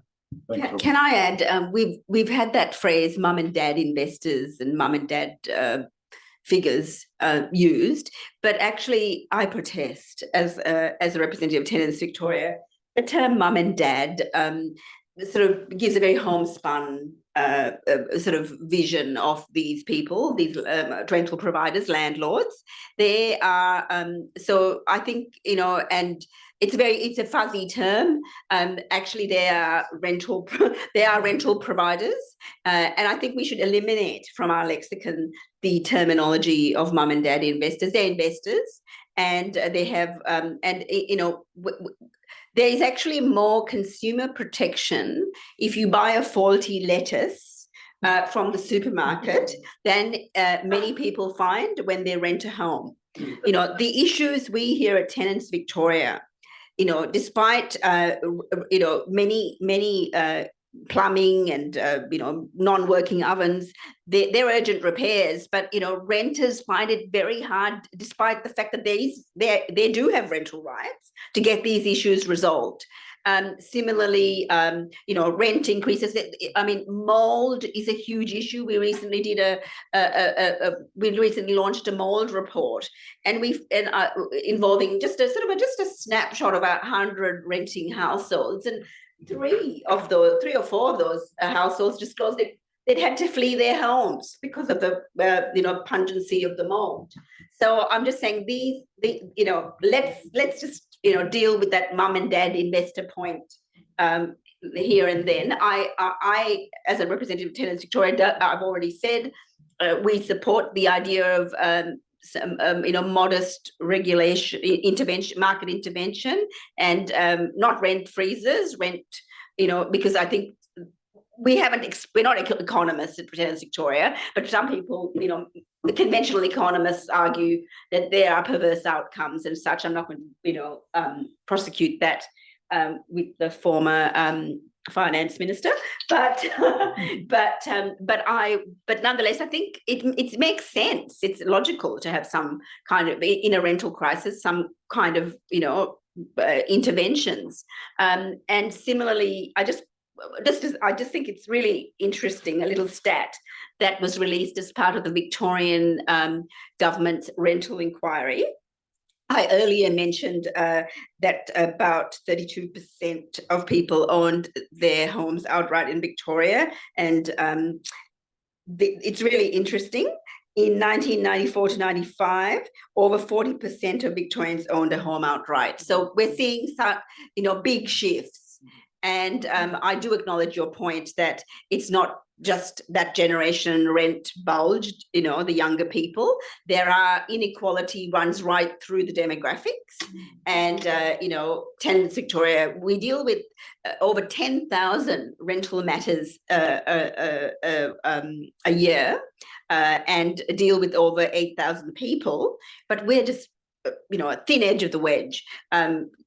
Can I add, we've had that phrase mum and dad investors and mum and dad figures used, but actually I protest as a representative of Tenants Victoria. The term mum and dad sort of gives a very homespun sort of vision of these people, these rental providers, landlords. They are, so I think, and it's a fuzzy term. Actually, they are rental providers. And I think we should eliminate from our lexicon the terminology of mum and dad investors. They're investors and they have, there is actually more consumer protection if you buy a faulty lettuce from the supermarket than many people find when they rent a home. The issues we here at Tenants Victoria, despite many plumbing and non-working ovens, they're urgent repairs, but renters find it very hard, despite the fact that they do have rental rights, to get these issues resolved. Similarly, rent increases. Mold is a huge issue. We recently launched a mold report, and involving just a snapshot of 100 renting households, and 3 or 4 of those households disclosed they'd had to flee their homes because of the pungency of the mold. So I'm just saying let's just deal with that mum and dad investor point here and then. I as a representative of Tenants Victoria, I've already said we support the idea of some modest regulation, intervention, market intervention, and not rent freezes, because I think we're not economists at Tenants Victoria, but some people, the conventional economists argue that there are perverse outcomes and such. I'm not going to, prosecute that with the former finance minister, but nonetheless, I think it makes sense. It's logical to have some kind of, in a rental crisis, some kind of interventions. And similarly, I just think it's really interesting, a little stat that was released as part of the Victorian government's rental inquiry. I earlier mentioned that about 32% of people owned their homes outright in Victoria, and it's really interesting. In 1994 to 95, over 40% of Victorians owned a home outright. So we're seeing some, big shifts. And I do acknowledge your point that it's not just that generation rent bulged, the younger people. There are inequality runs right through the demographics. And, Tenants Victoria, we deal with over 10,000 rental matters a year and deal with over 8,000 people. But we're just a thin edge of the wedge.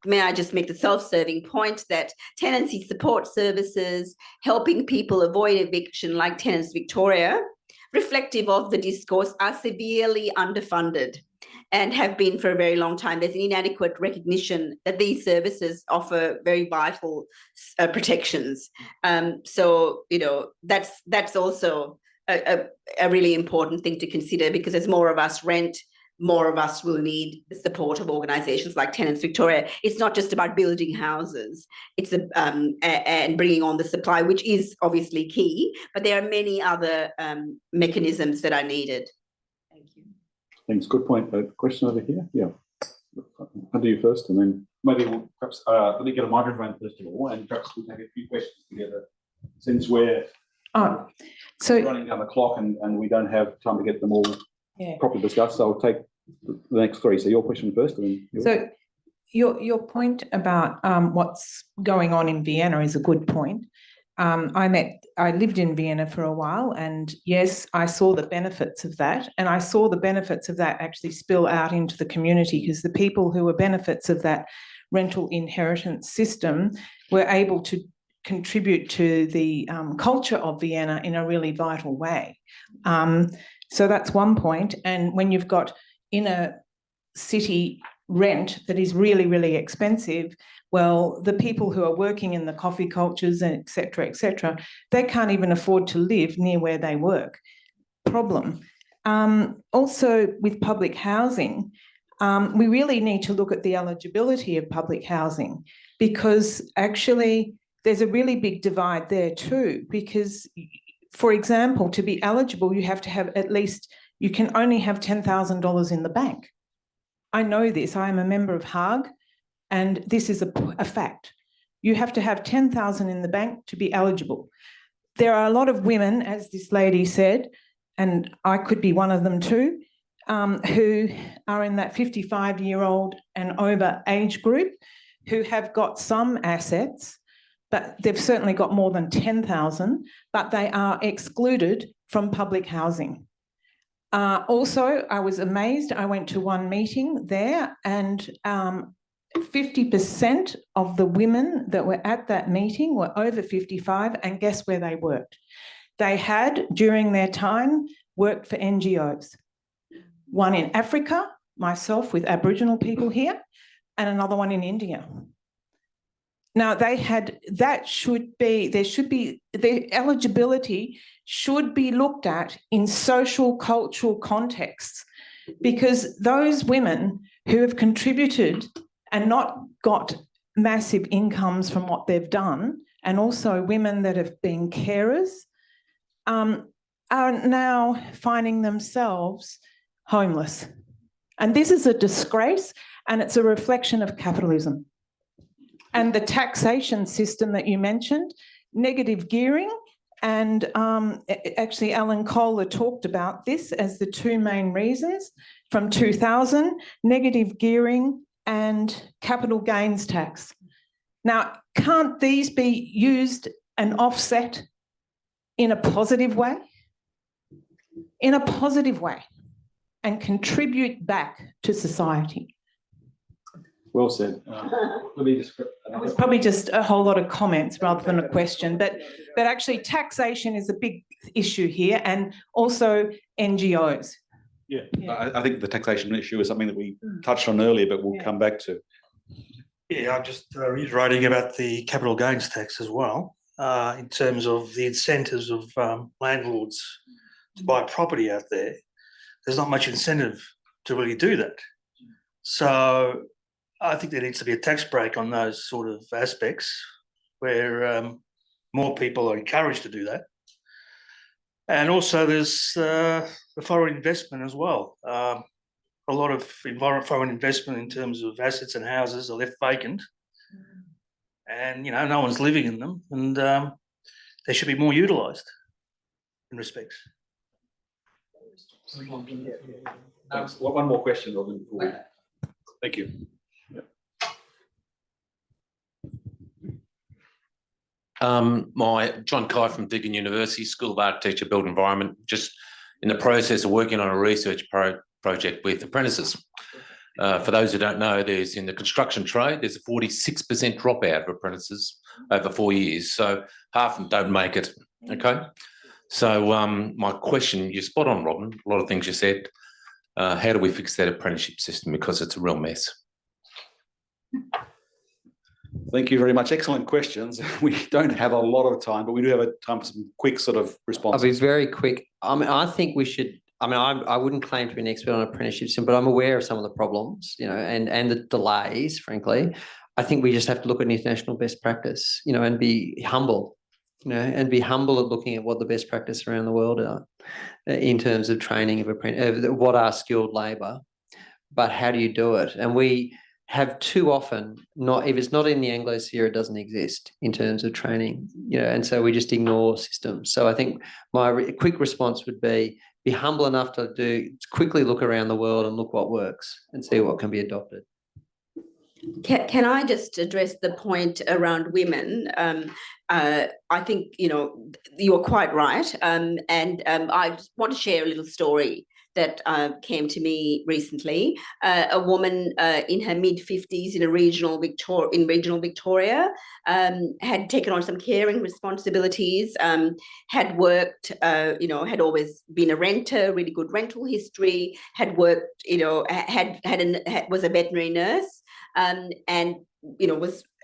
May I just make the self-serving point that tenancy support services, helping people avoid eviction like Tenants Victoria, reflective of the discourse, are severely underfunded and have been for a very long time. There's an inadequate recognition that these services offer very vital protections. So, that's also a really important thing to consider, because as more of us rent, more of us will need the support of organisations like Tenants Victoria. It's not just about building houses, it's and bringing on the supply, which is obviously key, but there are many other mechanisms that are needed. Thank you. Thanks. Good point. A question over here. Yeah. I'll do you first, and then maybe we'll perhaps let me get a microphone first of all, and perhaps we'll take a few questions together, since we're running down the clock and we don't have time to get them all properly discussed. So I'll take the next three. So your question first, and then yours. So your point about what's going on in Vienna is a good point. I lived in Vienna for a while, and yes, I saw the benefits of that, and I saw the benefits of that actually spill out into the community, because the people who were benefits of that rental inheritance system were able to contribute to the culture of Vienna in a really vital way. So that's one point. And when you've got inner city rent that is really, really expensive, well, the people who are working in the coffee cultures and et cetera, they can't even afford to live near where they work. Problem. Also with public housing, we really need to look at the eligibility of public housing, because actually there's a really big divide there too, because for example, to be eligible, you have to have you can only have $10,000 in the bank. I know this, I am a member of Hague, and this is a fact. You have to have 10,000 in the bank to be eligible. There are a lot of women, as this lady said, and I could be one of them too, who are in that 55-year-old and over age group, who have got some assets, but they've certainly got more than 10,000, but they are excluded from public housing. Also, I was amazed. I went to one meeting there, and 50% of the women that were at that meeting were over 55, and guess where they worked? They had, during their time, worked for NGOs. One in Africa, myself with Aboriginal people here, and another one in India. Now, the eligibility should be looked at in social, cultural contexts, because those women who have contributed and not got massive incomes from what they've done, and also women that have been carers, are now finding themselves homeless. And this is a disgrace, and it's a reflection of capitalism. And the taxation system that you mentioned, negative gearing, and actually Alan Kohler talked about this as the two main reasons. from 2000, negative gearing and capital gains tax. Now, can't these be used and offset in a positive way? In a positive way, and contribute back to society? Well said. Let me just. It was probably just a whole lot of comments rather than a question, but actually taxation is a big issue here, and also NGOs. Yeah, I think the taxation issue is something that we touched on earlier, but we'll come back to. Yeah, I'm just reiterating about the capital gains tax as well, in terms of the incentives of landlords to buy property out there. There's not much incentive to really do that. So I think there needs to be a tax break on those sort of aspects where more people are encouraged to do that. And also there's the foreign investment as well. A lot of foreign investment in terms of assets and houses are left vacant, and no one's living in them, and they should be more utilised in respects. One more question, Robin. Thank you. John Kai from Deakin University School of Architecture, Built Environment, just in the process of working on a research project with apprentices. For those who don't know, in the construction trade, there's a 46% dropout of apprentices over 4 years. So half of them don't make it. Okay. So my question, you're spot on, Robin, a lot of things you said. How do we fix that apprenticeship system? Because it's a real mess. Thank you very much. Excellent questions. We don't have a lot of time, but we do have time for some quick sort of responses. I'll be very quick. I think we should. I wouldn't claim to be an expert on apprenticeship system, but I'm aware of some of the problems, and the delays, frankly. I think we just have to look at international best practice, and be humble, and be humble at looking at what the best practice around the world are in terms of training of apprentices, what are skilled labour, but how do you do it? And we have too often, if it's not in the Anglo-Sphere, it doesn't exist in terms of training, and so we just ignore systems. So I think my quick response would be humble enough to quickly look around the world and look what works and see what can be adopted. Can I just address the point around women? I think, you're quite right. And I just want to share a little story that came to me recently. A woman in her mid-50s in regional Victoria had taken on some caring responsibilities, had worked, had always been a renter, really good rental history, had worked, was a veterinary nurse, and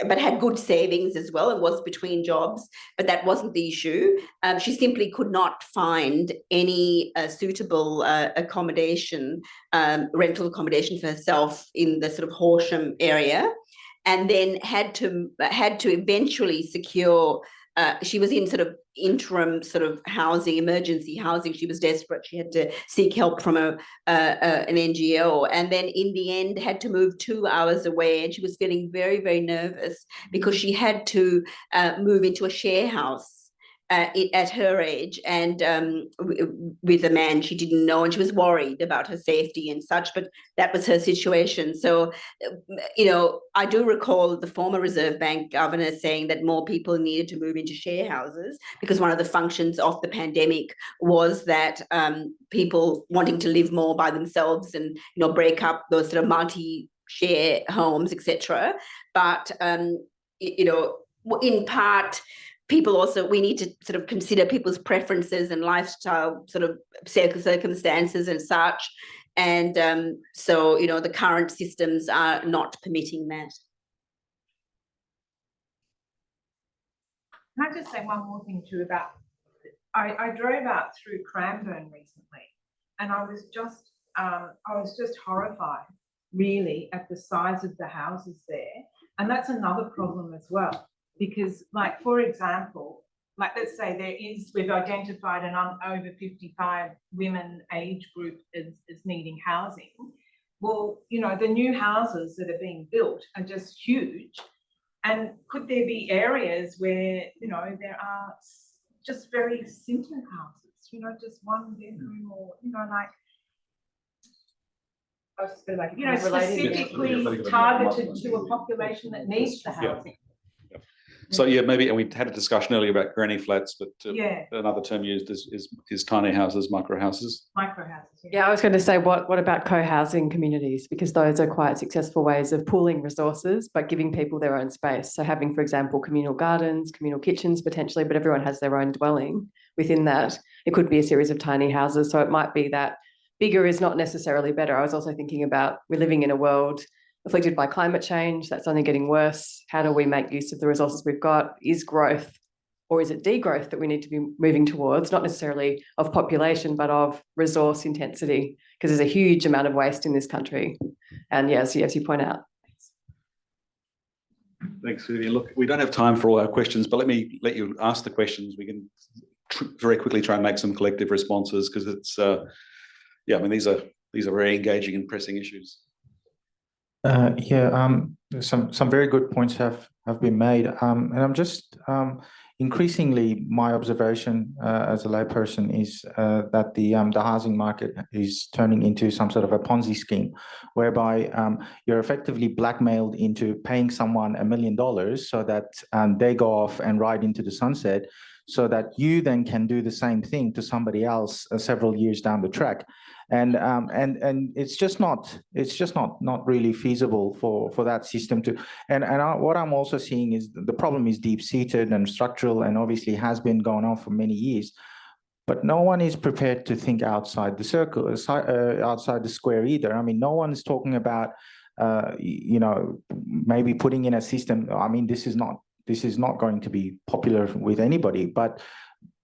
but had good savings as well and was between jobs, but that wasn't the issue. She simply could not find any suitable accommodation, rental accommodation for herself in the sort of Horsham area, and then had to eventually secure. She was in sort of interim sort of housing, emergency housing. She was desperate. She had to seek help from an NGO, and then in the end had to move 2 hours away. And she was feeling very, very nervous because she had to move into a share house at her age, and with a man she didn't know, and she was worried about her safety and such, but that was her situation. So, I do recall the former Reserve Bank governor saying that more people needed to move into share houses because one of the functions of the pandemic was that people wanting to live more by themselves and, break up those sort of multi-share homes, etc. But, in part, people also, we need to sort of consider people's preferences and lifestyle sort of circumstances and such. And so, the current systems are not permitting that. Can I just say one more thing too about, I drove out through Cranbourne recently, and I was just horrified really at the size of the houses there. And that's another problem as well. Because, like, for example, like, let's say we've identified an over 55 women age group as needing housing. Well, the new houses that are being built are just huge. And could there be areas where, there are just very simple houses, just one bedroom or, I was just gonna make a you know, comment relating to that. specifically targeted to a population that needs the housing. So yeah, maybe, and we had a discussion earlier about granny flats, but Yeah. another term used is tiny houses, micro houses. Micro houses. Yeah, I was going to say, what about co-housing communities? Because those are quite successful ways of pooling resources, but giving people their own space. So having, for example, communal gardens, communal kitchens potentially, but everyone has their own dwelling within that. It could be a series of tiny houses. So it might be that bigger is not necessarily better. I was also thinking about, we're living in a world afflicted by climate change. That's only getting worse. How do we make use of the resources we've got? Is growth or is it degrowth that we need to be moving towards? Not necessarily of population, but of resource intensity, because there's a huge amount of waste in this country. And yes, as you point out. Thanks, Vivian. Look, we don't have time for all our questions, but let you ask the questions. We can very quickly try and make some collective responses, because it's, yeah, I mean, these are very engaging and pressing issues. Some very good points have been made, and I'm just increasingly my observation as a layperson is that the housing market is turning into some sort of a Ponzi scheme, whereby you're effectively blackmailed into paying someone $1 million so that they go off and ride into the sunset, so that you then can do the same thing to somebody else several years down the track. And it's just not really feasible for that system to. What I'm also seeing is the problem is deep-seated and structural, and obviously has been going on for many years. But no one is prepared to think outside the circle, outside the square either. I mean, no one's talking about, maybe putting in a system. I mean, this is not going to be popular with anybody, but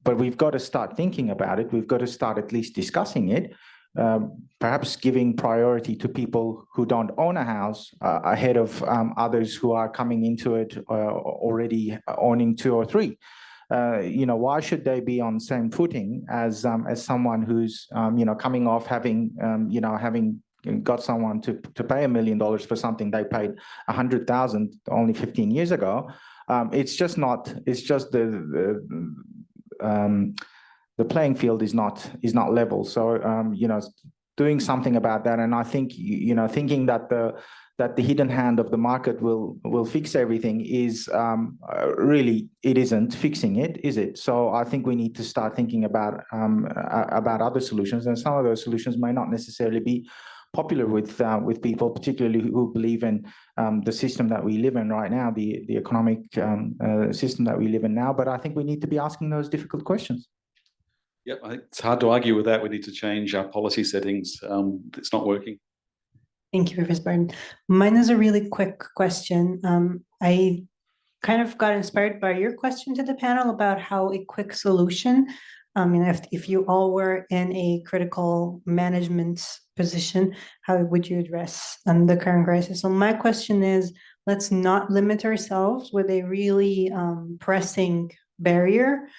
we've got to start thinking about it. We've got to start at least discussing it. Perhaps giving priority to people who don't own a house ahead of others who are coming into it already owning 2 or 3. Why should they be on the same footing as someone who's coming off having got someone to pay $1 million for something they paid $100,000 only 15 years ago? It's just not. It's just the playing field is not level. So doing something about that, and I think thinking that the hidden hand of the market will fix everything is really, it isn't fixing it, is it? So I think we need to start thinking about other solutions, and some of those solutions may not necessarily be popular with people, particularly who believe in the system that we live in right now, the economic system that we live in now. But I think we need to be asking those difficult questions. Yep, I think it's hard to argue with that. We need to change our policy settings. It's not working. Thank you, Professor Barton. Mine is a really quick question. I kind of got inspired by your question to the panel about how a quick solution, if you all were in a critical management position, how would you address the current crisis? So my question is, let's not limit ourselves with a really pressing barrier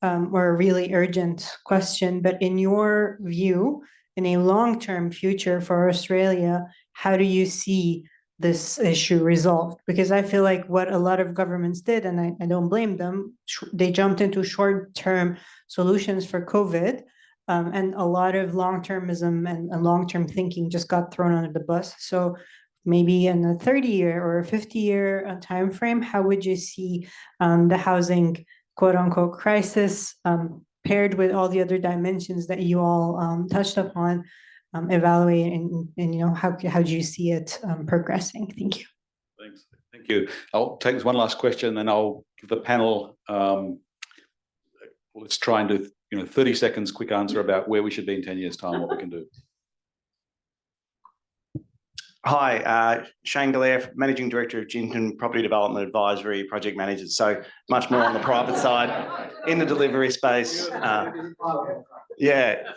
or a really urgent question, but in your view, in a long-term future for Australia, how do you see this issue resolved? Because I feel like what a lot of governments did, and I don't blame them, they jumped into short-term solutions for COVID, and a lot of long-termism and long-term thinking just got thrown under the bus. So maybe in a 30-year or a 50-year time frame, how would you see the housing quote-unquote crisis paired with all the other dimensions that you all touched upon, evaluate and how do you see it progressing? Thank you. Thanks. Thank you. I'll take this one last question, then I'll give the panel. Let's try and do 30 seconds quick answer about where we should be in 10 years' time, what we can do. Hi, Shane Dallaire, Managing Director of Jinton Property Development Advisory, Project Manager. So much more on the private side in the delivery space.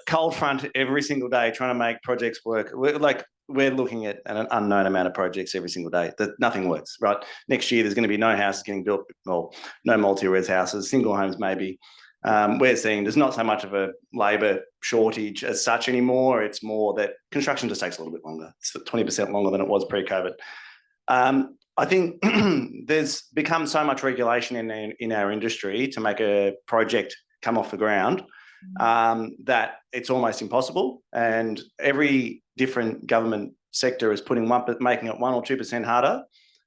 Cold front every single day, trying to make projects work. We're looking at an unknown amount of projects every single day that nothing works, right? Next year, there's going to be no houses getting built, well, no multi-res houses, single homes maybe. We're seeing there's not so much of a labour shortage as such anymore. It's more that construction just takes a little bit longer. It's 20% longer than it was pre-COVID. I think there's become so much regulation in our industry to make a project come off the ground that it's almost impossible. And every different government sector is making it 1 or 2% harder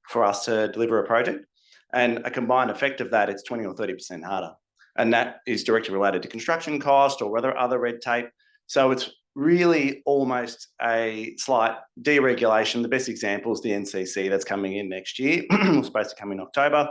for us to deliver a project. And a combined effect of that, it's 20 or 30% harder. And that is directly related to construction cost or whether other red tape. So it's really almost a slight deregulation. The best example is the NCC that's coming in next year. It's supposed to come in October.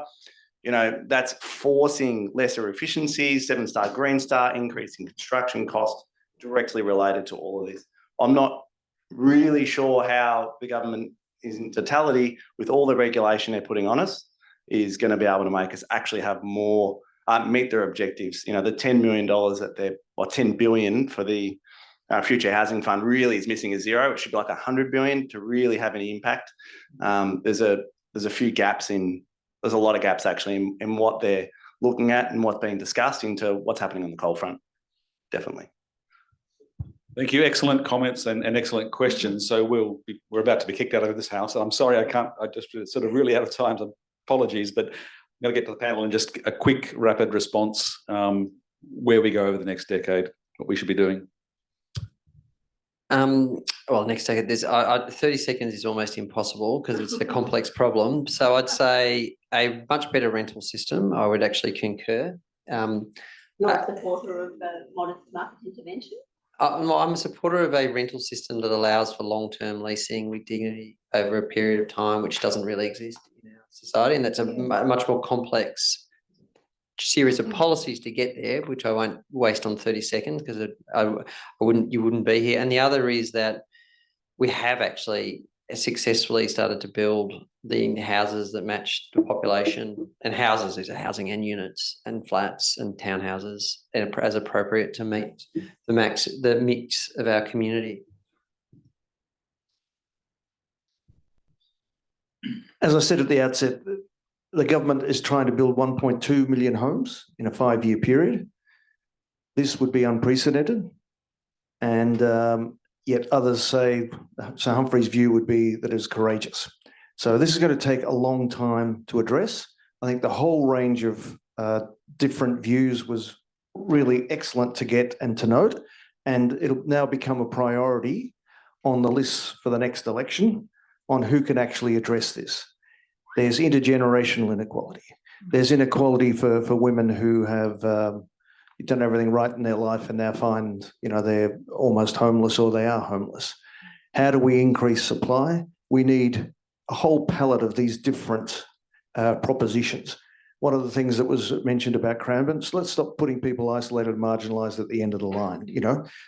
You know, that's forcing lesser efficiencies, 7-star, Green Star, increasing construction costs directly related to all of this. I'm not really sure how the government is in totality with all the regulation they're putting on us is going to be able to make us actually have more, meet their objectives. You know, the $10 million that they're, or 10 billion for the Future Housing Fund really is missing a zero. It should be like 100 billion to really have any impact. There's a few gaps there's a lot of gaps actually in what they're looking at and what's being discussed into what's happening on the coal front. Definitely. Thank you. Excellent comments and excellent questions. So we're about to be kicked out of this house. I'm sorry, I just sort of really out of time. So apologies, but I'm going to get to the panel and just a quick, rapid response where we go over the next decade, what we should be doing. Well, next decade, 30 seconds is almost impossible because it's a complex problem. So I'd say a much better rental system. I would actually concur. You're a supporter of modest market intervention? I'm a supporter of a rental system that allows for long-term leasing with dignity over a period of time, which doesn't really exist in our society, and that's a much more complex series of policies to get there, which I won't waste on 30 seconds because you wouldn't be here. And the other is that we have actually successfully started to build the houses that match the population, and houses is housing and units and flats and townhouses as appropriate to meet the mix of our community. As I said at the outset, the government is trying to build 1.2 million homes in a 5-year period. This would be unprecedented. And yet others say, so Humphrey's view would be that it's courageous. So this is going to take a long time to address. I think the whole range of different views was really excellent to get and to note. And it'll now become a priority on the list for the next election on who can actually address this. There's intergenerational inequality. There's inequality for women who have done everything right in their life and now find, they're almost homeless or they are homeless. How do we increase supply? We need a whole palette of these different propositions. One of the things that was mentioned about Cranbourne, so let's stop putting people isolated and marginalised at the end of the line,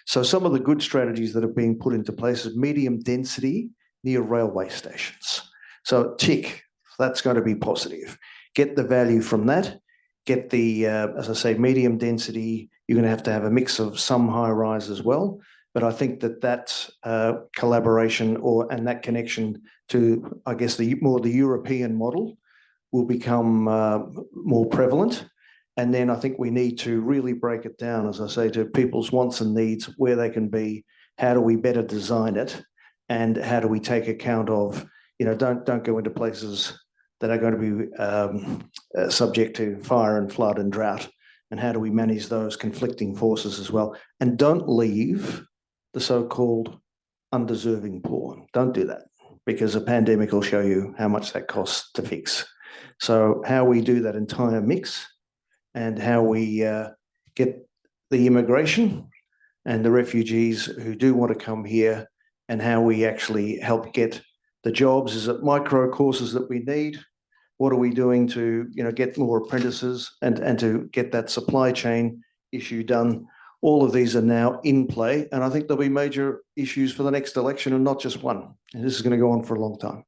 So some of the good strategies that are being put into place is medium density near railway stations. So tick, that's going to be positive. Get the value from that. Get the, as I say, medium density. You're going to have a mix of some high rise as well. But I think that collaboration and that connection to, I guess, the European model will become more prevalent. And then I think we need to really break it down, as I say, to people's wants and needs, where they can be, how do we better design it, and how do we take account of, don't go into places that are going to be subject to fire and flood and drought, and how do we manage those conflicting forces as well? And don't leave the so-called undeserving poor. Don't do that, because a pandemic will show you how much that costs to fix. So how we do that entire mix, and how we get the immigration and the refugees who do want to come here, and how we actually help get the jobs. Is it micro courses that we need? What are we doing to get more apprentices and to get that supply chain issue done? All of these are now in play, and I think there'll be major issues for the next election, and not just one. And this is going to go on for a long time.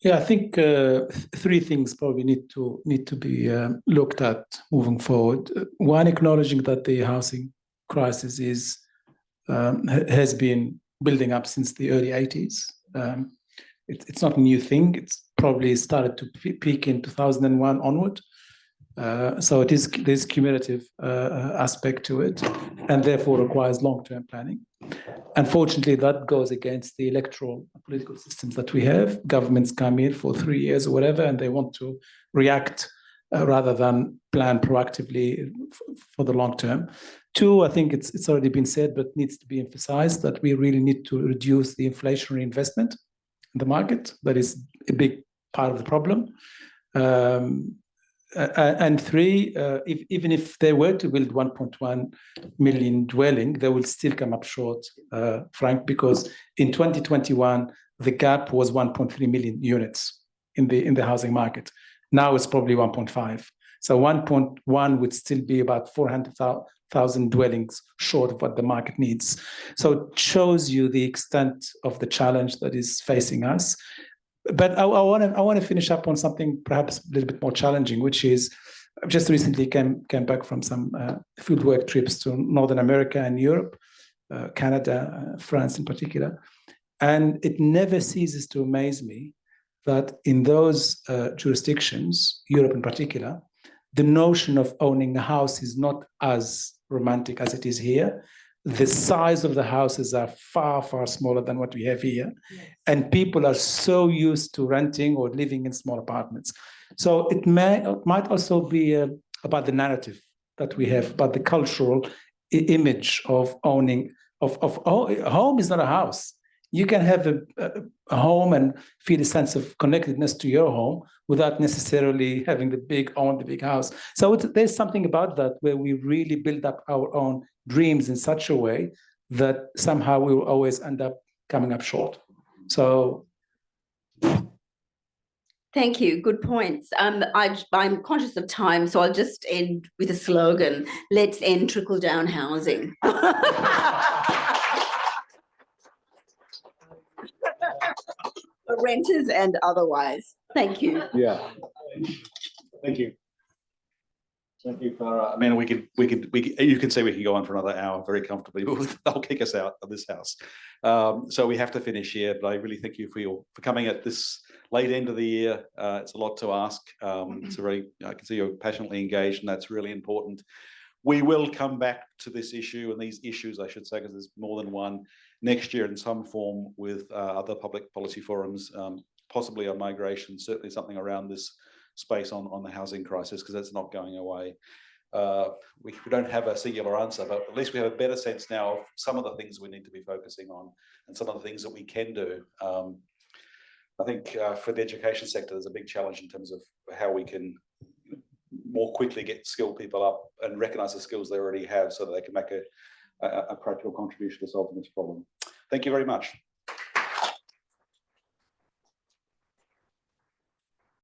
Yeah, I think 3 things probably need to be looked at moving forward. One, acknowledging that the housing crisis has been building up since the early 80s. It's not a new thing. It's probably started to peak in 2001 onward. So there's cumulative aspect to it, and therefore requires long-term planning. Unfortunately, that goes against the electoral political systems that we have. Governments come in for 3 years or whatever, and they want to react rather than plan proactively for the long term. Two, I think it's already been said, but needs to be emphasized that we really need to reduce the inflationary investment in the market. That is a big part of the problem. And three, even if they were to build 1.1 million dwelling, they will still come up short, Frank, because in 2021, the gap was 1.3 million units in the housing market. Now it's probably 1.5. So 1.1 would still be about 400,000 dwellings short of what the market needs. So it shows you the extent of the challenge that is facing us. But I want to finish up on something perhaps a little bit more challenging, which is I've just recently came back from some fieldwork trips to Northern America and Europe, Canada, France in particular. And it never ceases to amaze me that in those jurisdictions, Europe in particular, the notion of owning a house is not as romantic as it is here. The size of the houses are far, far smaller than what we have here. Yes. And people are so used to renting or living in small apartments. So it might also be about the narrative that we have, about the cultural image of owning, a home is not a house. You can have a home and feel a sense of connectedness to your home without necessarily having the big house. So there's something about that where we really build up our own dreams in such a way that somehow we will always end up coming up short. So. Thank you. Good points. I'm conscious of time, so I'll just end with a slogan. Let's end trickle-down housing. For renters and otherwise. Thank you. Yeah. Thank you. Thank you, Farah. I mean, you can see we can go on for another hour very comfortably, but they'll kick us out of this house. So we have to finish here, but I really thank you for coming at this late end of the year. It's a lot to ask. It's a very, I can see you're passionately engaged, and that's really important. We will come back to this issue and these issues, I should say, because there's more than one, next year in some form with other public policy forums, possibly on migration, certainly something around this space on the housing crisis, because that's not going away. We don't have a singular answer, but at least we have a better sense now of some of the things we need to be focusing on and some of the things that we can do. I think for the education sector, there's a big challenge in terms of how we can more quickly get skilled people up and recognise the skills they already have so that they can make a practical contribution to solving this problem. Thank you very much.